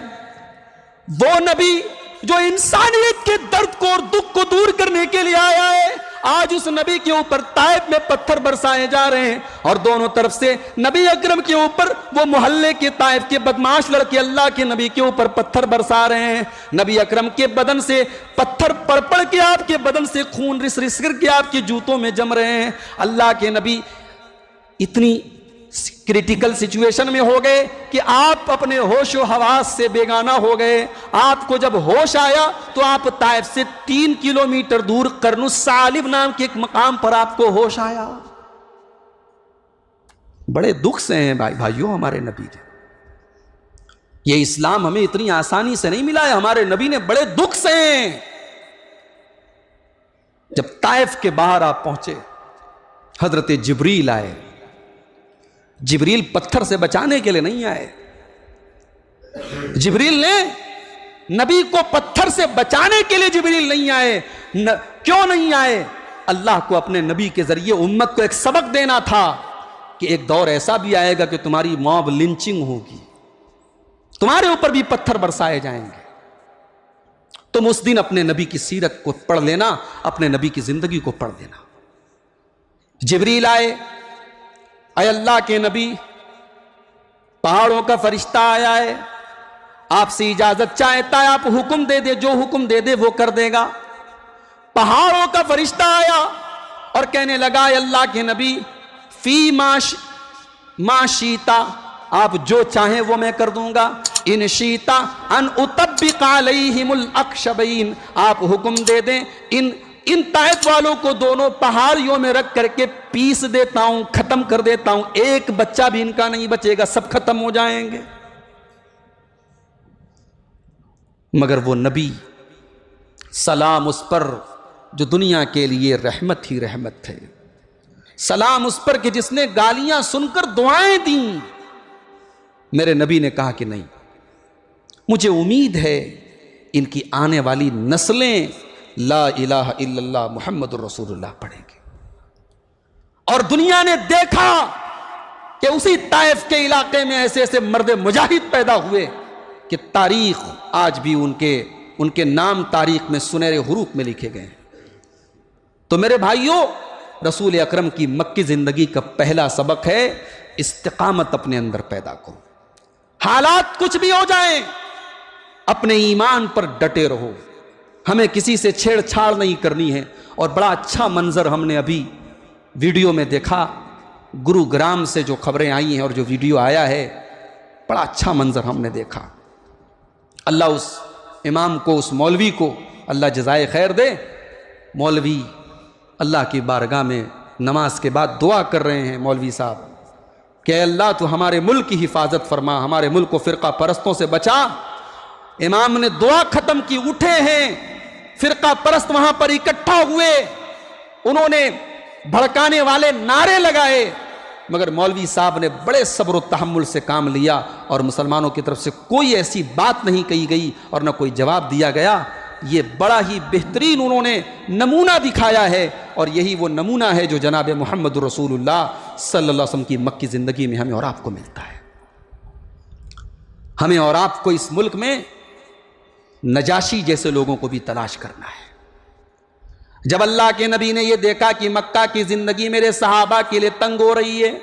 वो नबी जो इंसानियत के दर्द को और दुख को दूर करने के लिए आया है, आज उस नबी के ऊपर ताइफ में पत्थर बरसाए जा रहे हैं और दोनों तरफ से नबी अकरम के ऊपर वो मोहल्ले के ताइफ के बदमाश लड़के अल्लाह के नबी के ऊपर पत्थर बरसा रहे हैं। नबी अकरम के बदन से पत्थर पड़ के आपके बदन से खून रिस रिस करके आपके जूतों में जम रहे हैं। अल्लाह के नबी इतनी क्रिटिकल सिचुएशन में हो गए कि आप अपने होश व हवास से बेगाना हो गए। आपको जब होश आया तो आप ताइफ से 3 किलोमीटर दूर करनुस सालिब नाम के एक मकाम पर आपको होश आया। बड़े दुख से हैं भाइयों हमारे नबी ने। ये इस्लाम हमें इतनी आसानी से नहीं मिला है, हमारे नबी ने बड़े दुख से हैं। जब ताइफ के बाहर आप पहुंचे, हजरत जिब्रील आए। जिब्रील पत्थर से बचाने के लिए नहीं आए, जिब्रील ने नबी को पत्थर से बचाने के लिए जिब्रील नहीं आए। क्यों नहीं आए? अल्लाह को अपने नबी के जरिए उम्मत को एक सबक देना था कि एक दौर ऐसा भी आएगा कि तुम्हारी मॉब लिंचिंग होगी, तुम्हारे ऊपर भी पत्थर बरसाए जाएंगे। तुम उस दिन अपने नबी की सीरत को पढ़ लेना, अपने नबी की जिंदगी को पढ़ लेना। जिब्रील आए, अय अल्लाह के नबी, पहाड़ों का फरिश्ता आया है, आपसे इजाजत चाहता है, आप हुक्म दे दे, जो हुक्म दे दे वो कर देगा। पहाड़ों का फरिश्ता आया और कहने लगा, अल्लाह के नबी, फी मा शीता, आप जो चाहें वो मैं कर दूंगा। इन शीता अन उतब्बिक अलैहिमुल अक्शबैन, आप हुक्म दे दें इन ताइफ वालों को दोनों पहाड़ियों में रख करके पीस देता हूं, खत्म कर देता हूं, एक बच्चा भी इनका नहीं बचेगा, सब खत्म हो जाएंगे। मगर वो नबी, सलाम उस पर जो दुनिया के लिए रहमत ही रहमत थे, सलाम उस पर कि जिसने गालियां सुनकर दुआएं दी। मेरे नबी ने कहा कि नहीं, मुझे उम्मीद है इनकी आने वाली नस्लें ला इलाहा इल्लल्लाह मुहम्मदुर रसूलुल्लाह पढ़ेंगे। और दुनिया ने देखा कि उसी ताइफ के इलाके में ऐसे ऐसे मर्द मुजाहिद पैदा हुए कि तारीख आज भी उनके नाम तारीख में सुनहरे हुरूफ में लिखे गए। तो मेरे भाइयों, रसूल अकरम की मक्की जिंदगी का पहला सबक है इस्तिकामत अपने अंदर पैदा करो। हालात कुछ भी हो जाएं, अपने ईमान पर डटे रहो। हमें किसी से छेड़छाड़ नहीं करनी है। और बड़ा अच्छा मंजर हमने अभी वीडियो में देखा, गुरुग्राम से जो खबरें आई हैं और जो वीडियो आया है, बड़ा अच्छा मंजर हमने देखा। अल्लाह उस इमाम को, उस मौलवी को अल्लाह जज़ाए खैर दे। मौलवी अल्लाह की बारगाह में नमाज के बाद दुआ कर रहे हैं मौलवी साहब कि अल्लाह तू हमारे मुल्क की हिफाजत फरमा, हमारे मुल्क को फ़िरका परस्तों से बचा। इमाम ने दुआ ख़त्म की, उठे हैं, फ़िरका परस्त वहाँ पर इकट्ठा हुए, उन्होंने भड़काने वाले नारे लगाए, मगर मौलवी साहब ने बड़े सब्र और तहम्मुल से काम लिया और मुसलमानों की तरफ से कोई ऐसी बात नहीं कही गई और न कोई जवाब दिया गया। ये बड़ा ही बेहतरीन उन्होंने नमूना दिखाया है और यही वो नमूना है जो जनाब मुहम्मद रसूलुल्लाह सल्लल्लाहु अलैहि वसल्लम की मक्की ज़िंदगी में हमें और आपको मिलता है। हमें और आपको इस मुल्क में नजाशी जैसे लोगों को भी तलाश करना है। जब अल्लाह के नबी ने यह देखा कि मक्का की जिंदगी मेरे सहाबा के लिए तंग हो रही है,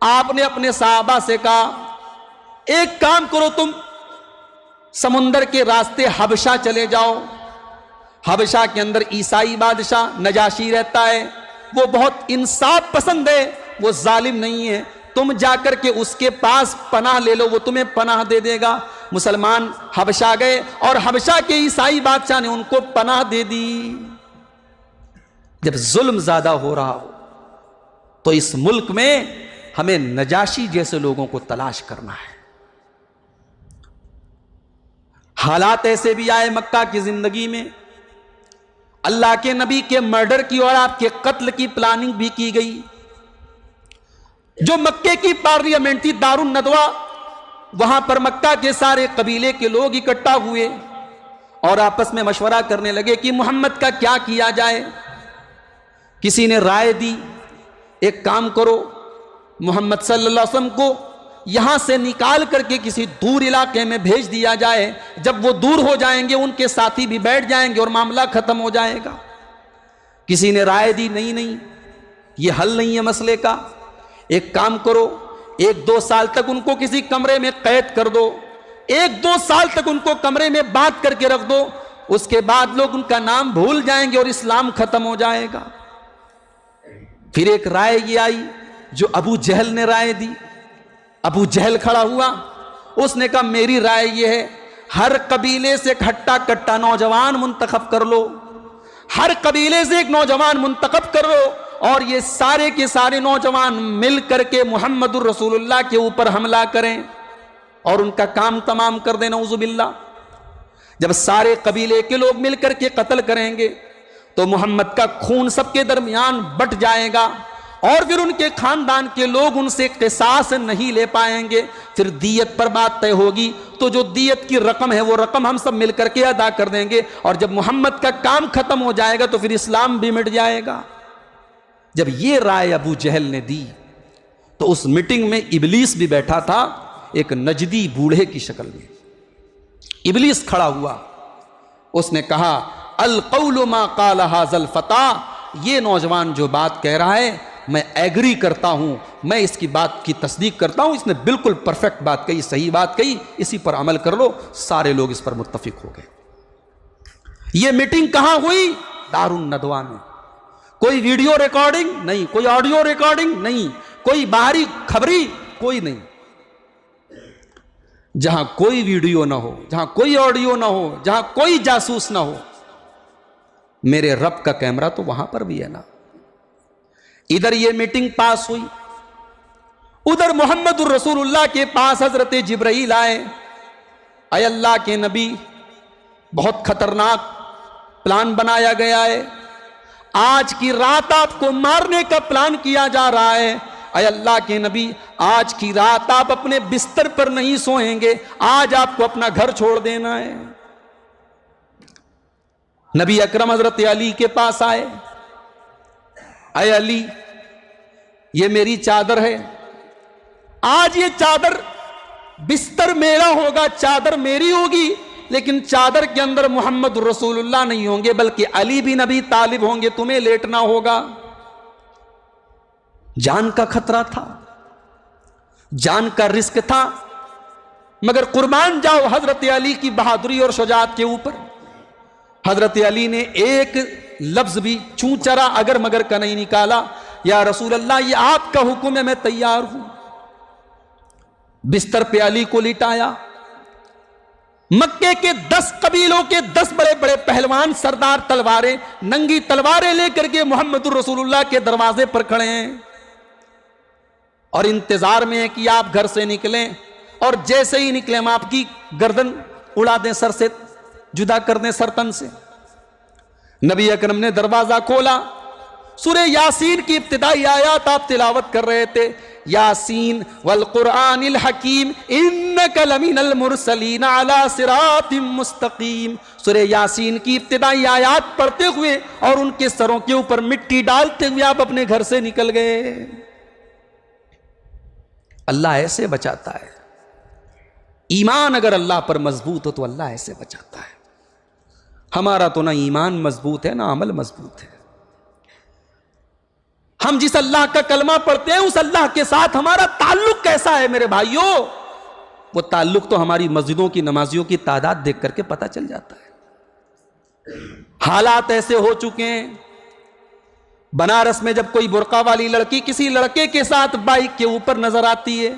आपने अपने सहाबा से कहा, एक काम करो, तुम समुंदर के रास्ते हबशा चले जाओ। हबशा के अंदर ईसाई बादशाह नजाशी रहता है, वो बहुत इंसाफ पसंद है, वो जालिम नहीं है। तुम जाकर के उसके पास पनाह ले लो, वो तुम्हें पनाह दे देगा। मुसलमान हबशा गए और हबशा के ईसाई बादशाह ने उनको पनाह दे दी। जब जुल्म ज्यादा हो रहा हो तो इस मुल्क में हमें नजाशी जैसे लोगों को तलाश करना है। हालात ऐसे भी आए मक्का की जिंदगी में, अल्लाह के नबी के मर्डर की और आपके कत्ल की प्लानिंग भी की गई। जो मक्के की पार्लियामेंट थी दारुन नदवा, वहां पर मक्का के सारे कबीले के लोग इकट्ठा हुए और आपस में मशवरा करने लगे कि मोहम्मद का क्या किया जाए। किसी ने राय दी, एक काम करो, मोहम्मद सल्लल्लाहु अलैहि वसल्लम को यहां से निकाल करके किसी दूर इलाके में भेज दिया जाए। जब वो दूर हो जाएंगे उनके साथी भी बैठ जाएंगे और मामला खत्म हो जाएगा। किसी ने राय दी, नहीं नहीं, ये हल नहीं है मसले का। एक काम करो, 1-2 साल तक उनको किसी कमरे में कैद कर दो, 1-2 साल तक उनको कमरे में बांध करके रख दो, उसके बाद लोग उनका नाम भूल जाएंगे और इस्लाम खत्म हो जाएगा। फिर एक राय ये आई जो अबू जहल ने राय दी। अबू जहल खड़ा हुआ, उसने कहा मेरी राय ये है, हर कबीले से एक हट्टा कट्टा नौजवान मुंतखब कर लो, हर कबीले से एक नौजवान मुंतखब कर लो और ये सारे के सारे नौजवान मिल करके मुहम्मदुर रसूलुल्लाह के ऊपर हमला करें और उनका काम तमाम कर देना। उज़ुबिल्लाह। जब सारे कबीले के लोग मिल करके कत्ल करेंगे तो मोहम्मद का खून सबके दरमियान बट जाएगा और फिर उनके खानदान के लोग उनसे क़िसास नहीं ले पाएंगे। फिर दियत पर बात तय होगी, तो जो दियत की रकम है वो रकम हम सब मिलकर के अदा कर देंगे और जब मोहम्मद का काम खत्म हो जाएगा तो फिर इस्लाम भी मिट जाएगा। जब ये राय अबू जहल ने दी तो उस मीटिंग में इबलीस भी बैठा था, एक नजदी बूढ़े की शक्ल में। इबलीस खड़ा हुआ, उसने कहा अल कौलु मा काल हाज़ल फता, ये नौजवान जो बात कह रहा है मैं एग्री करता हूं, मैं इसकी बात की तस्दीक करता हूं, इसने बिल्कुल परफेक्ट बात कही, सही बात कही, इसी पर अमल कर लो। सारे लोग इस पर मुत्तफिक हो गए। ये मीटिंग कहां हुई? दारुन नदवा में। कोई वीडियो रिकॉर्डिंग नहीं, कोई ऑडियो रिकॉर्डिंग नहीं, कोई बाहरी खबरी कोई नहीं। जहां कोई वीडियो ना हो, जहां कोई ऑडियो ना हो, जहां कोई जासूस ना हो, मेरे रब का कैमरा तो वहां पर भी है ना। इधर ये मीटिंग पास हुई, उधर मोहम्मदुर रसूलुल्लाह के पास हजरत जिब्राइल आए। अय अल्लाह के नबी, बहुत खतरनाक प्लान बनाया गया है, आज की रात आपको मारने का प्लान किया जा रहा है। अय अल्लाह के नबी, आज की रात आप अपने बिस्तर पर नहीं सोएंगे, आज आपको अपना घर छोड़ देना है। नबी अकरम हजरत अली के पास आए। अय अली, ये मेरी चादर है, आज ये चादर, बिस्तर मेरा होगा, चादर मेरी होगी, लेकिन चादर के अंदर मोहम्मद रसूलुल्लाह नहीं होंगे, बल्कि अली बिन अबी तालिब होंगे, तुम्हें लेटना होगा। जान का खतरा था, जान का रिस्क था, मगर कुर्बान जाओ हजरत अली की बहादुरी और शुजाअत के ऊपर। हजरत अली ने एक लफ्ज भी चूचरा अगर मगर का नहीं निकाला। या रसूल अल्लाह, ये आपका हुक्म है, मैं तैयार हूं। बिस्तर पे अली को लिटाया। मक्के के 10 कबीलों के 10 बड़े बड़े पहलवान सरदार तलवारें, नंगी तलवारें लेकर के मोहम्मदुर रसूलुल्लाह के दरवाजे पर खड़े हैं और इंतजार में है कि आप घर से निकलें और जैसे ही निकले हम आपकी गर्दन उड़ा दें, सर से जुदा कर दें, सरतन से। नबी अकरम ने दरवाजा खोला। सूरह यासीन की इब्तिदाई आयत आप तिलावत कर रहे थे। यासीन वल कुरआनिल हकीम इन्नका लमिनल मुरसलीन अला सिरातिम मुस्तकीम। सूरह यासीन की इब्तिदाई आयत पढ़ते हुए और उनके सरों के ऊपर मिट्टी डालते हुए आप अपने घर से निकल गए। अल्लाह ऐसे बचाता है। ईमान अगर अल्लाह पर मजबूत हो तो अल्लाह ऐसे बचाता है। हमारा तो ना ईमान मजबूत है ना अमल मजबूत है। हम जिस अल्लाह का कलमा पढ़ते हैं उस अल्लाह के साथ हमारा ताल्लुक कैसा है मेरे भाइयों? वो ताल्लुक तो हमारी मस्जिदों की नमाजियों की तादाद देख करके पता चल जाता है। हालात ऐसे हो चुके हैं, बनारस में जब कोई बुर्का वाली लड़की किसी लड़के के साथ बाइक के ऊपर नजर आती है,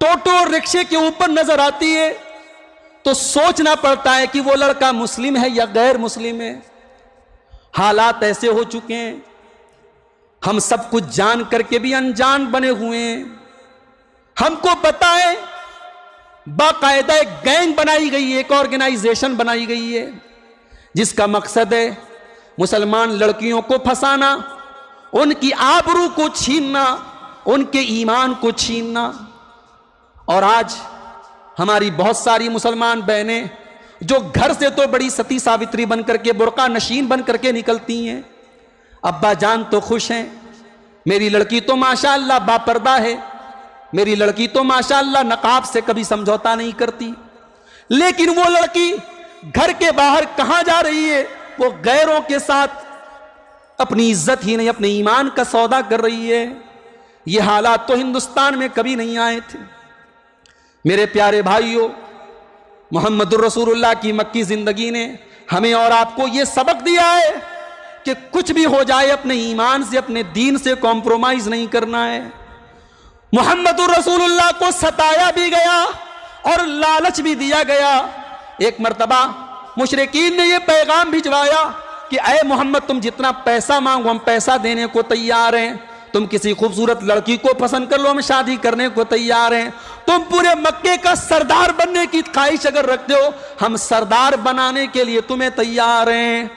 टोटो रिक्शे के ऊपर नजर आती है, तो सोचना पड़ता है कि वो लड़का मुस्लिम है या गैर मुस्लिम है। हालात ऐसे हो चुके हैं, हम सब कुछ जान करके भी अनजान बने हुए हैं। हमको पता है, बाकायदा एक गैंग बनाई गई है, एक ऑर्गेनाइजेशन बनाई गई है जिसका मकसद है मुसलमान लड़कियों को फंसाना, उनकी आबरू को छीनना, उनके ईमान को छीनना। और आज हमारी बहुत सारी मुसलमान बहनें जो घर से तो बड़ी सती सावित्री बन करके, बुर्का नशीन बन करके निकलती हैं। अब्बा जान तो खुश हैं, मेरी लड़की तो माशाअल्लाह बापर्दा है, मेरी लड़की तो माशाअल्लाह नकाब से कभी समझौता नहीं करती, लेकिन वो लड़की घर के बाहर कहां जा रही है? वो गैरों के साथ अपनी इज्जत ही नहीं अपने ईमान का सौदा कर रही है। ये हालात तो हिंदुस्तान में कभी नहीं आए थे। मेरे प्यारे भाइयों, मोहम्मदुर रसूलुल्लाह की मक्की जिंदगी ने हमें और आपको ये सबक दिया है कि कुछ भी हो जाए अपने ईमान से, अपने दीन से कॉम्प्रोमाइज नहीं करना है। मोहम्मदुर रसूलुल्लाह को सताया भी गया और लालच भी दिया गया। एक मर्तबा मुशरिकीन ने यह पैगाम भिजवाया कि अय मोहम्मद, तुम जितना पैसा मांगो हम पैसा देने को तैयार हैं। तुम किसी खूबसूरत लड़की को पसंद कर लो, हम शादी करने को तैयार हैं। तुम पूरे मक्के का सरदार बनने की ख्वाहिश अगर रखते हो, हम सरदार बनाने के लिए तुम्हें तैयार हैं।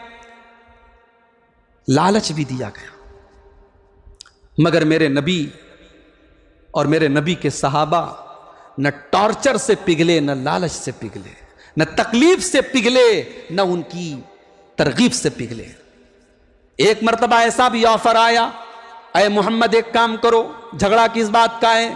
लालच भी दिया गया, मगर मेरे नबी और मेरे नबी के सहाबा न टॉर्चर से पिघले, न लालच से पिघले, न तकलीफ से पिघले, न उनकी तरगीब से पिघले। एक मर्तबा ऐसा भी ऑफर आया, अय मोहम्मद एक काम करो, झगड़ा किस बात का है?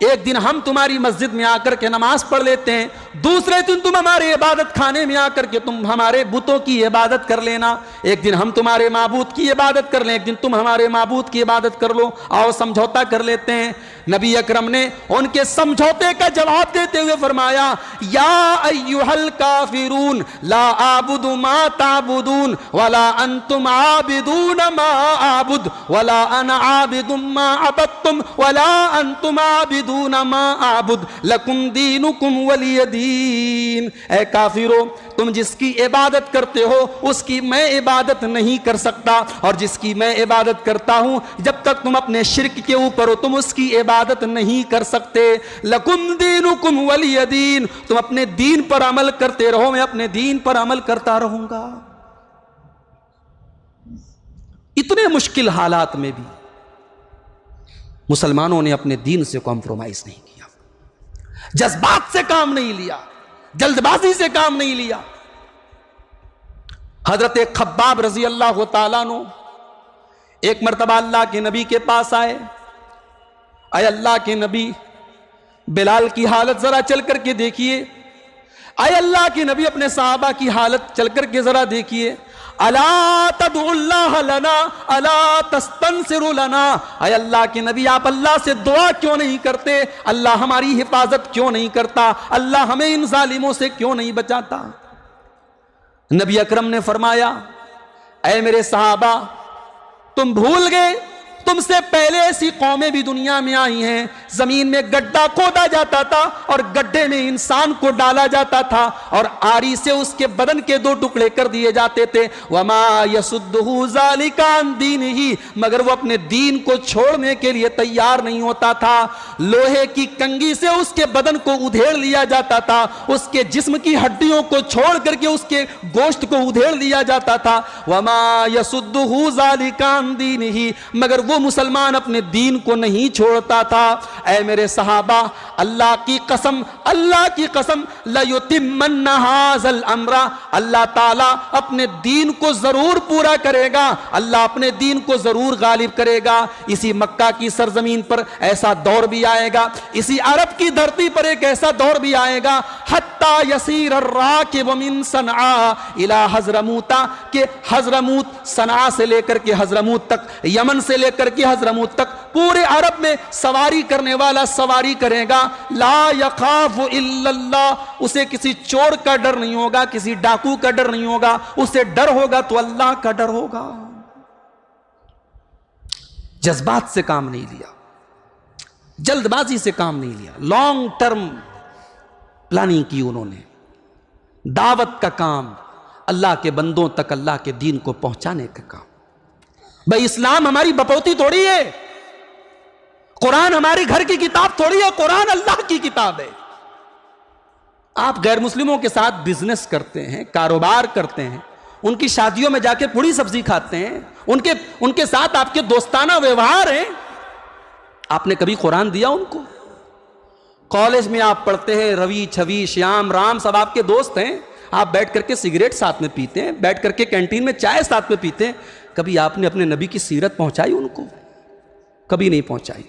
एक दिन हम तुम्हारी मस्जिद में आकर के नमाज पढ़ लेते हैं, दूसरे दिन तुम हमारे इबादत खाने में आकर के तुम हमारे बुतों की इबादत कर लेना। एक दिन हम तुम्हारे माबूद की इबादत कर लें, एक दिन तुम हमारे माबूद की इबादत कर लो, आओ समझौता कर लेते हैं। नबी अकरम ने उनके समझौते का जवाब देते हुए फरमाया, या अय्युहल काफिरून ला आबुदु मा ताबुदून वला अंतुम आबिदून मा आबुद वला अना आबिदुम मा अबदतुम वला अंतुम आबिदून मा आबुद लकुम दीनुकुम वलिय दीन। ऐ काफिरो, तुम जिसकी इबादत करते हो उसकी मैं इबादत नहीं कर सकता, और जिसकी मैं इबादत करता हूं जब तक तुम अपने शिर्क के ऊपर हो तुम उसकी इबादत नहीं कर सकते। लकुम दीनुकुम वलिय दीन, तुम अपने दीन पर अमल करते रहो, मैं अपने दीन पर अमल करता रहूंगा। इतने मुश्किल हालात में भी मुसलमानों ने अपने दीन से कॉम्प्रोमाइज नहीं किया, जज्बात से काम नहीं लिया, जल्दबाजी से काम नहीं लिया। हजरत खब्बाब रजी अल्लाह ताला नो एक मर्तबा अल्लाह के नबी के पास आए। अय अल्लाह के नबी, बिलाल की हालत जरा चल करके देखिए। अय अल्लाह के नबी, अपने साहबा की हालत चल करके जरा देखिए। अला तदउल्लाह लना अला तस्तंसिरु लना, अय अल्लाह के नबी आप अल्लाह से दुआ क्यों नहीं करते? अल्लाह हमारी हिफाजत क्यों नहीं करता? अल्लाह हमें इन जालिमों से क्यों नहीं बचाता? नबी अकरम ने फरमाया, ऐ मेरे सहाबा, तुम भूल गए तुमसे पहले ऐसी कौमें भी दुनिया में आई हैं, जमीन में गड्ढा खोदा जाता था और गड्ढे में इंसान को डाला जाता था और आरी से उसके बदन के 2 टुकड़े कर दिए जाते थे। वमा यसुद्दुहु ज़ालिका अन दीनिही, मगर वो अपने दीन को छोड़ने के लिए तैयार नहीं होता था। लोहे की कंगी से उसके बदन को उधेड़ लिया जाता था, उसके जिस्म की हड्डियों को छोड़ करके उसके गोश्त को उधेड़ लिया जाता था। वमा यसुद्दुहु ज़ालिका अन दीनिही, मगर वो मुसलमान अपने दीन को नहीं छोड़ता था। ऐ मेरे सहाबा, अल्लाह की कसम लयुतिम्मन्ना हाज़ल अम्रा, अल्लाह ताला अपने दीन को जरूर पूरा करेगा, अल्लाह अपने दीन को जरूर गालिब करेगा। इसी मक्का की सरजमीन पर ऐसा दौर भी आएगा, इसी अरब की धरती पर एक ऐसा दौर भी आएगा, हत्ता यसीर अर्राकिब मिन सनआ इला हजरमूता, के हजरमूत सनआ से लेकर के हजरमूत तक, यमन से लेकर के हजरमूत तक पूरे अरब में सवारी करने वाला सवारी करेगा। ला यखाफु इल्लल्लाह, उसे किसी चोर का डर नहीं होगा, किसी डाकू का डर नहीं होगा, उसे डर होगा तो अल्लाह का डर होगा। जज्बात से काम नहीं लिया, जल्दबाजी से काम नहीं लिया, लॉन्ग टर्म प्लानिंग की उन्होंने। दावत का काम, अल्लाह के बंदों तक अल्लाह के दीन को पहुंचाने का काम। भाई इस्लाम हमारी बपौती थोड़ी है, कुरान हमारी घर की किताब थोड़ी है, कुरान अल्लाह की किताब है। आप गैर मुस्लिमों के साथ बिजनेस करते हैं, कारोबार करते हैं, उनकी शादियों में जाके पूरी सब्जी खाते हैं, उनके साथ आपके दोस्ताना व्यवहार है। आपने कभी कुरान दिया उनको? कॉलेज में आप पढ़ते हैं, रवि छवि श्याम राम सब आपके दोस्त हैं, आप बैठ करके सिगरेट साथ में पीते हैं, बैठ करके कैंटीन में चाय साथ में पीते हैं। कभी आपने अपने नबी की सीरत पहुंचाई उनको? कभी नहीं पहुंचाई।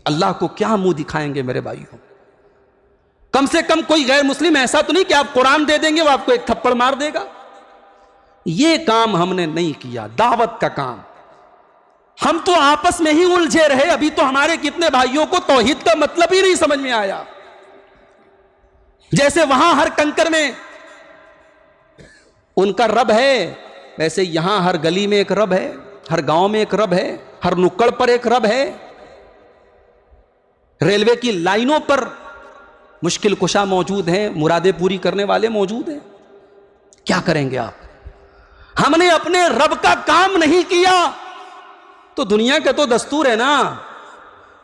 अल्लाह को क्या मुंह दिखाएंगे मेरे भाइयों? कम से कम कोई गैर मुस्लिम ऐसा तो नहीं कि आप कुरान दे देंगे वो आपको एक थप्पड़ मार देगा। ये काम हमने नहीं किया, दावत का काम। हम तो आपस में ही उलझे रहे। अभी तो हमारे कितने भाइयों को तौहीद का मतलब ही नहीं समझ में आया। जैसे वहां हर कंकर में उनका रब है, वैसे यहां हर गली में एक रब है, हर गांव में एक रब है, हर नुक्कड़ पर एक रब है। रेलवे की लाइनों पर मुश्किल कुशा मौजूद हैं, मुरादें पूरी करने वाले मौजूद हैं। क्या करेंगे आप? हमने अपने रब का काम नहीं किया तो दुनिया का तो दस्तूर है ना,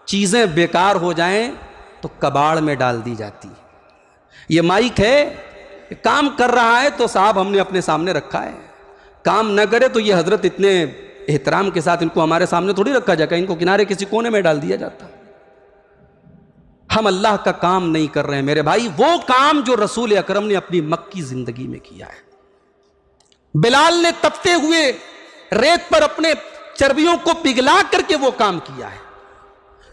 चीजें बेकार हो जाएं तो कबाड़ में डाल दी जाती है। ये माइक है, काम कर रहा है तो साहब हमने अपने सामने रखा है, काम न करे तो ये हजरत इतने एहतराम के साथ इनको हमारे सामने थोड़ी रखा जाएगा, इनको किनारे किसी कोने में डाल दिया जाता। हम अल्लाह का काम नहीं कर रहे हैं मेरे भाई, वो काम जो रसूल अकरम ने अपनी मक्की जिंदगी में किया है। बिलाल ने तपते हुए रेत पर अपने चर्बियों को पिघला करके वो काम किया है।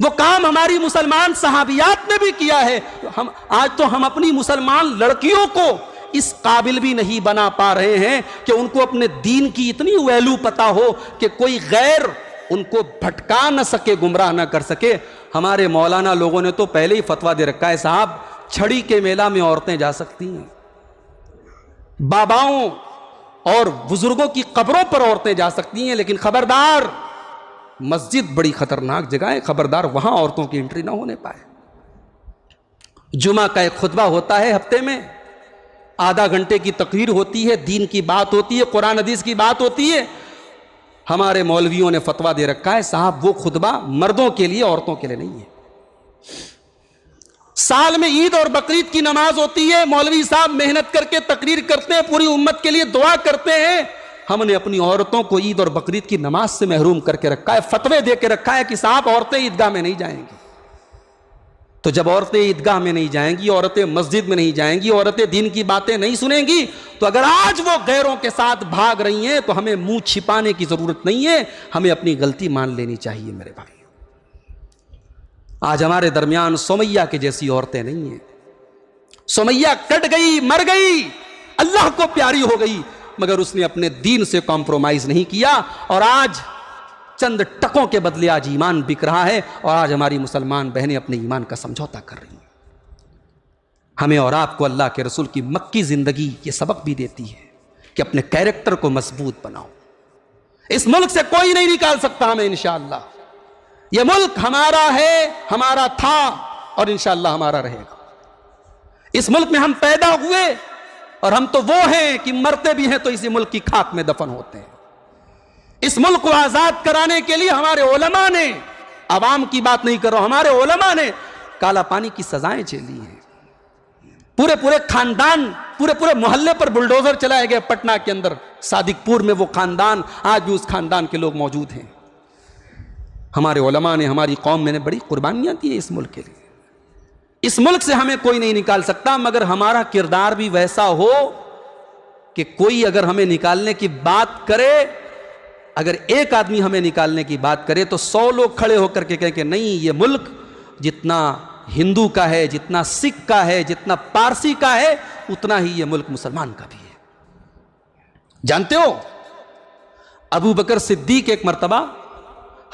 वो काम हमारी मुसलमान सहाबियात ने भी किया है। हम आज तो हम अपनी मुसलमान लड़कियों को इस काबिल भी नहीं बना पा रहे हैं कि उनको अपने दीन की इतनी वैल्यू पता हो कि कोई गैर उनको भटका न सके, गुमराह न कर सके। हमारे मौलाना लोगों ने तो पहले ही फतवा दे रखा है साहब, छड़ी के मेला में औरतें जा सकती हैं, बाबाओं और बुजुर्गों की कब्रों पर औरतें जा सकती हैं, लेकिन खबरदार, मस्जिद बड़ी खतरनाक जगह है, खबरदार वहां औरतों की एंट्री ना होने पाए। जुमा का एक खुतबा होता है हफ्ते में, आधा घंटे की तकरीर होती है, दीन की बात होती है, कुरान हदीस की बात होती है। हमारे मौलवियों ने फतवा दे रखा है साहब वो खुतबा मर्दों के लिए, औरतों के लिए नहीं है। साल में ईद और बकरीद की नमाज होती है, मौलवी साहब मेहनत करके तकरीर करते हैं, पूरी उम्मत के लिए दुआ करते हैं। हमने अपनी औरतों को ईद और बकरीद की नमाज से महरूम करके रखा है, फतवे दे के रखा है कि साहब औरतें ईदगाह में नहीं जाएंगी। तो जब औरतें ईदगाह में नहीं जाएंगी, औरतें मस्जिद में नहीं जाएंगी, औरतें दीन की बातें नहीं सुनेंगी, तो अगर आज वो गैरों के साथ भाग रही हैं तो हमें मुंह छिपाने की जरूरत नहीं है, हमें अपनी गलती मान लेनी चाहिए मेरे भाई। आज हमारे दरमियान सुमैया के जैसी औरतें नहीं हैं। सुमैया कट गई, मर गई, अल्लाह को प्यारी हो गई, मगर उसने अपने दीन से कॉम्प्रोमाइज नहीं किया। और आज चंद टकों के बदले आज ईमान बिक रहा है, और आज हमारी मुसलमान बहनें अपने ईमान का समझौता कर रही हैं। हमें और आपको अल्लाह के रसूल की मक्की जिंदगी ये सबक भी देती है कि अपने कैरेक्टर को मजबूत बनाओ। इस मुल्क से कोई नहीं निकाल सकता हमें इंशाअल्लाह। यह मुल्क हमारा है, हमारा था और इंशाअल्लाह हमारा रहेगा। इस मुल्क में हम पैदा हुए और हम तो वो हैं कि मरते भी हैं तो इसी मुल्क की खाक में दफन होते हैं। इस मुल्क को आजाद कराने के लिए हमारे उलमा ने, अवाम की बात नहीं कर रहा हूं, हमारे उलमा ने काला पानी की सजाएं झेली हैं। पूरे पूरे खानदान, पूरे पूरे मोहल्ले पर बुलडोजर चलाए गए। पटना के अंदर सादिकपुर में वो खानदान, आज भी उस खानदान के लोग मौजूद हैं। हमारे उलमा ने, हमारी कौम ने बड़ी कुर्बानियां दी है इस मुल्क के लिए। इस मुल्क से हमें कोई नहीं निकाल सकता, मगर हमारा किरदार भी वैसा हो कि कोई अगर हमें निकालने की बात करे, अगर एक आदमी हमें निकालने की बात करे तो 100 लोग खड़े होकर के कहें कि नहीं, ये मुल्क जितना हिंदू का है, जितना सिख का है, जितना पारसी का है, उतना ही ये मुल्क मुसलमान का भी है। जानते हो, अबू बकर सिद्दीक एक मर्तबा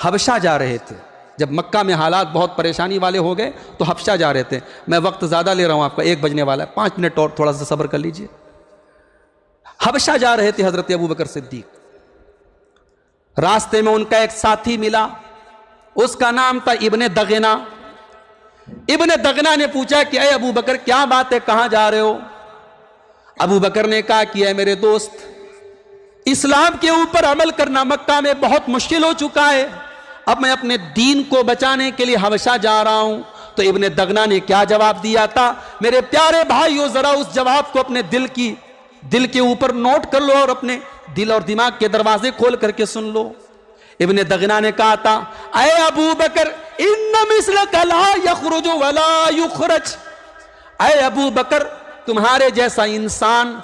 हबशा जा रहे थे। जब मक्का में हालात बहुत परेशानी वाले हो गए तो हबशा जा रहे थे। मैं वक्त ज़्यादा ले रहा हूँ आपका, 1 बजने वाला है, 5 मिनट और थोड़ा सा सब्र कर लीजिए। हबशा जा रहे थे हजरत अबू बकर सिद्दीक। रास्ते में उनका एक साथी मिला, उसका नाम था इब्ने दगना। इब्ने दगना ने पूछा कि अरे अबू बकर क्या बात है, कहां जा रहे हो? अबू बकर ने कहा कि अरे मेरे दोस्त, इस्लाम के ऊपर अमल करना मक्का में बहुत मुश्किल हो चुका है, अब मैं अपने दीन को बचाने के लिए हबशा जा रहा हूं। तो इब्ने दगना ने क्या जवाब दिया था? मेरे प्यारे भाइयों, जरा उस जवाब को अपने दिल के ऊपर नोट कर लो और अपने दिल और दिमाग के दरवाजे खोल करके सुन लो। इब्ने दगना ने कहा था, अय अबू बकर, इन्न मिस्लका ला यखरुजु वला युखरज। अय अबू बकर, तुम्हारे जैसा इंसान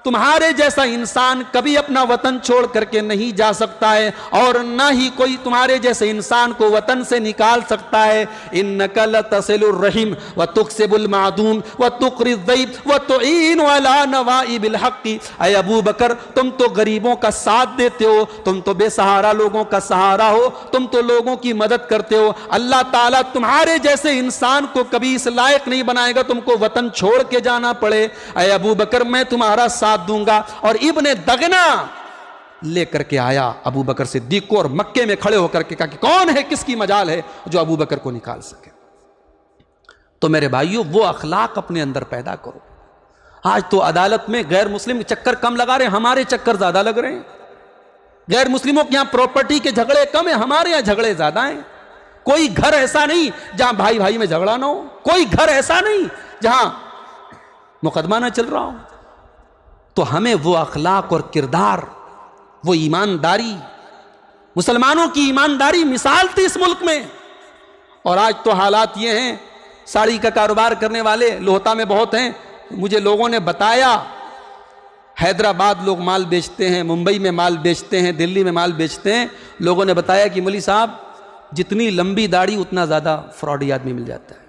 तुम्हारे जैसा इंसान कभी अपना वतन छोड़ करके नहीं जा सकता है और ना ही कोई तुम्हारे जैसे इंसान को वतन से निकाल सकता है। इन्नका लतसिलुर रहीम व तुक्सिबुल मादूम व तुक़रिज़ ज़ैफ़ व तुईनु अला नवाइबिल हक़्क़ि। ऐ अबू बकर, तुम तो गरीबों का साथ देते हो, तुम तो बेसहारा लोगों का सहारा हो, तुम तो लोगों की मदद करते हो। अल्लाह ताला तुम्हारे जैसे इंसान को कभी इस लायक नहीं बनाएगा तुमको वतन छोड़ के जाना पड़े। ऐ अबू बकर, मैं तुम्हारा साथ दूंगा। और इब्ने दगना लेकर के आया अबू बकर सिद्दीक को और मक्के में खड़े होकर के कहा कि कौन है, किसकी मजाल है जो अबू बकर को निकाल सके। तो मेरे भाइयों, वो अखलाक अपने अंदर पैदा करो। आज तो अदालत में गैर मुस्लिम चक्कर कम लगा रहे हैं, हमारे चक्कर ज्यादा लग रहे हैं। गैर मुस्लिमों के यहां प्रॉपर्टी के झगड़े कम है, हमारे यहां झगड़े ज्यादा हैं। कोई घर ऐसा नहीं जहां भाई भाई में झगड़ा ना हो, कोई घर ऐसा नहीं जहां मुकदमा ना चल रहा हो। तो हमें वो अखलाक और किरदार, वो ईमानदारी, मुसलमानों की ईमानदारी मिसाल थी इस मुल्क में। और आज तो हालात ये हैं, साड़ी का कारोबार करने वाले लोहता में बहुत हैं। मुझे लोगों ने बताया हैदराबाद लोग माल बेचते हैं, मुंबई में माल बेचते हैं, दिल्ली में माल बेचते हैं। लोगों ने बताया कि मौलवी साहब, जितनी लंबी दाढ़ी उतना ज़्यादा फ्रॉडी आदमी मिल जाता है।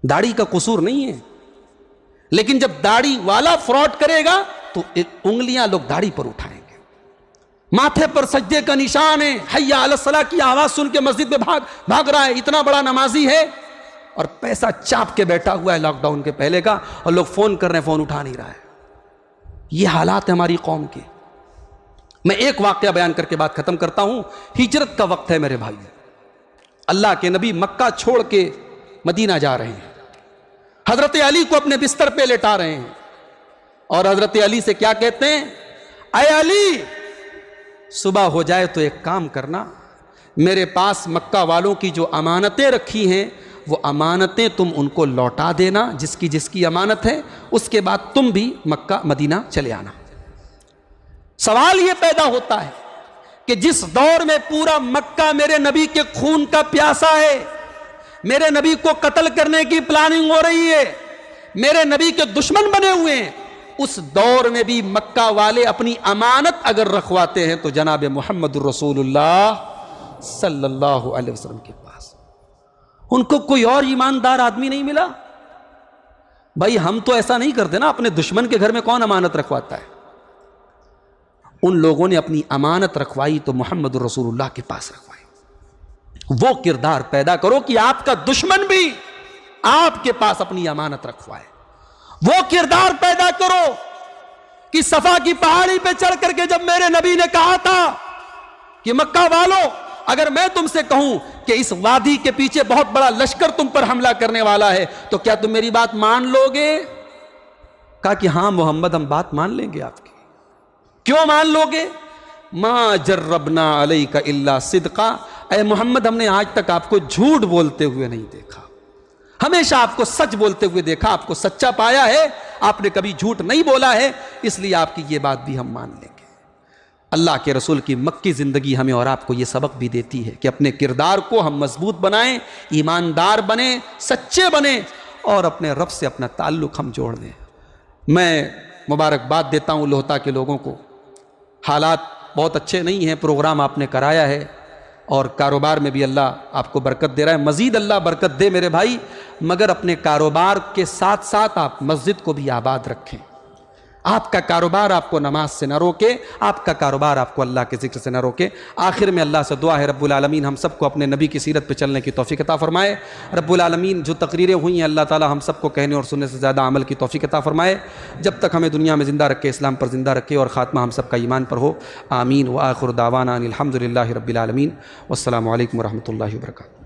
दाढ़ी का कसूर नहीं है, लेकिन जब दाढ़ी वाला फ्रॉड करेगा तो उंगलियां लोग दाढ़ी पर उठाएंगे, माथे पर सज्जे का निशान है, हय्या अला सलाह की आवाज सुन के मस्जिद में भाग रहा है, इतना बड़ा नमाजी है और पैसा चाप के बैठा हुआ है लॉकडाउन के पहले का, और लोग फोन कर रहे हैं, फोन उठा नहीं रहा है। ये हालात है हमारी कौम के। मैं एक वाकया बयान करके बात खत्म करता हूं। हिजरत का वक्त है मेरे भाई, अल्लाह के नबी मक्का छोड़ के मदीना जा रहे हैं। हजरत अली को अपने बिस्तर पे लेटा रहे हैं और हजरत अली से क्या कहते हैं, ऐ अली, सुबह हो जाए तो एक काम करना, मेरे पास मक्का वालों की जो अमानतें रखी हैं वो अमानतें तुम उनको लौटा देना, जिसकी जिसकी अमानत है, उसके बाद तुम भी मक्का मदीना चले आना। सवाल ये पैदा होता है कि जिस दौर में पूरा मक्का मेरे नबी के खून का प्यासा है, मेरे नबी को कत्ल करने की प्लानिंग हो रही है, मेरे नबी के दुश्मन बने हुए हैं, उस दौर में भी मक्का वाले अपनी अमानत अगर रखवाते हैं तो जनाब मुहम्मदुर रसूलुल्लाह सल्लल्लाहु अलैहि वसल्लम के पास उनको कोई और ईमानदार आदमी नहीं मिला। भाई हम तो ऐसा नहीं करते ना, अपने दुश्मन के घर में कौन अमानत रखवाता है। उन लोगों ने अपनी अमानत रखवाई तो मुहम्मदुर रसूलुल्लाह के पास रखवाई। वो किरदार पैदा करो कि आपका दुश्मन भी आपके पास अपनी अमानत रखवाए। वो किरदार पैदा करो कि सफा की पहाड़ी पे चढ़ करके जब मेरे नबी ने कहा था कि मक्का वालों, अगर मैं तुमसे कहूं कि इस वादी के पीछे बहुत बड़ा लश्कर तुम पर हमला करने वाला है तो क्या तुम मेरी बात मान लोगे? कहा कि हां मोहम्मद, हम बात मान लेंगे आपकी। क्यों मान लोगे? मा जर्रबना अलैका इल्ला सिद्का, ऐ मोहम्मद, हमने आज तक आपको झूठ बोलते हुए नहीं देखा, हमेशा आपको सच बोलते हुए देखा, आपको सच्चा पाया है, आपने कभी झूठ नहीं बोला है, इसलिए आपकी ये बात भी हम मान लेंगे। अल्लाह के रसूल की मक्की ज़िंदगी हमें और आपको ये सबक भी देती है कि अपने किरदार को हम मजबूत बनाएं, ईमानदार बने, सच्चे बने और अपने रब से अपना ताल्लुक़ हम जोड़ दें। मैं मुबारकबाद देता हूँ लोहता के लोगों को। हालात बहुत अच्छे नहीं हैं, प्रोग्राम आपने कराया है और कारोबार में भी अल्लाह आपको बरकत दे रहा है, मज़ीद अल्लाह बरकत दे मेरे भाई। मगर अपने कारोबार के साथ साथ आप मस्जिद को भी आबाद रखें। आपका कारोबार आपको नमाज से न रोके, आपका कारोबार आपको अल्लाह के ज़िक्र से न रोके। आखिर में अल्लाह से दुआ है रब्बुल आलमीन हम सबको अपने नबी की सीरत पे चलने की तौफ़ीक़ अता फ़रमाए। रब्बुल आलमीन जो तकरीरें हुई हैं अल्लाह ताला हम सबको कहने और सुनने से ज़्यादा अमल की तौफ़ीक़ अता फ़रमाए। जब तक हमें दुनिया में ज़िंदा रखे, इस्लाम पर ज़िंदा रखे और ख़ात्मा हम सबका ईमान पर हो। आमीन व आखिर दावाना अनिल हम्दुलिल्लाहि रब्बिल आलमीन। वस्सलामु अलैकुम व रहमतुल्लाहि व बरकातुहू।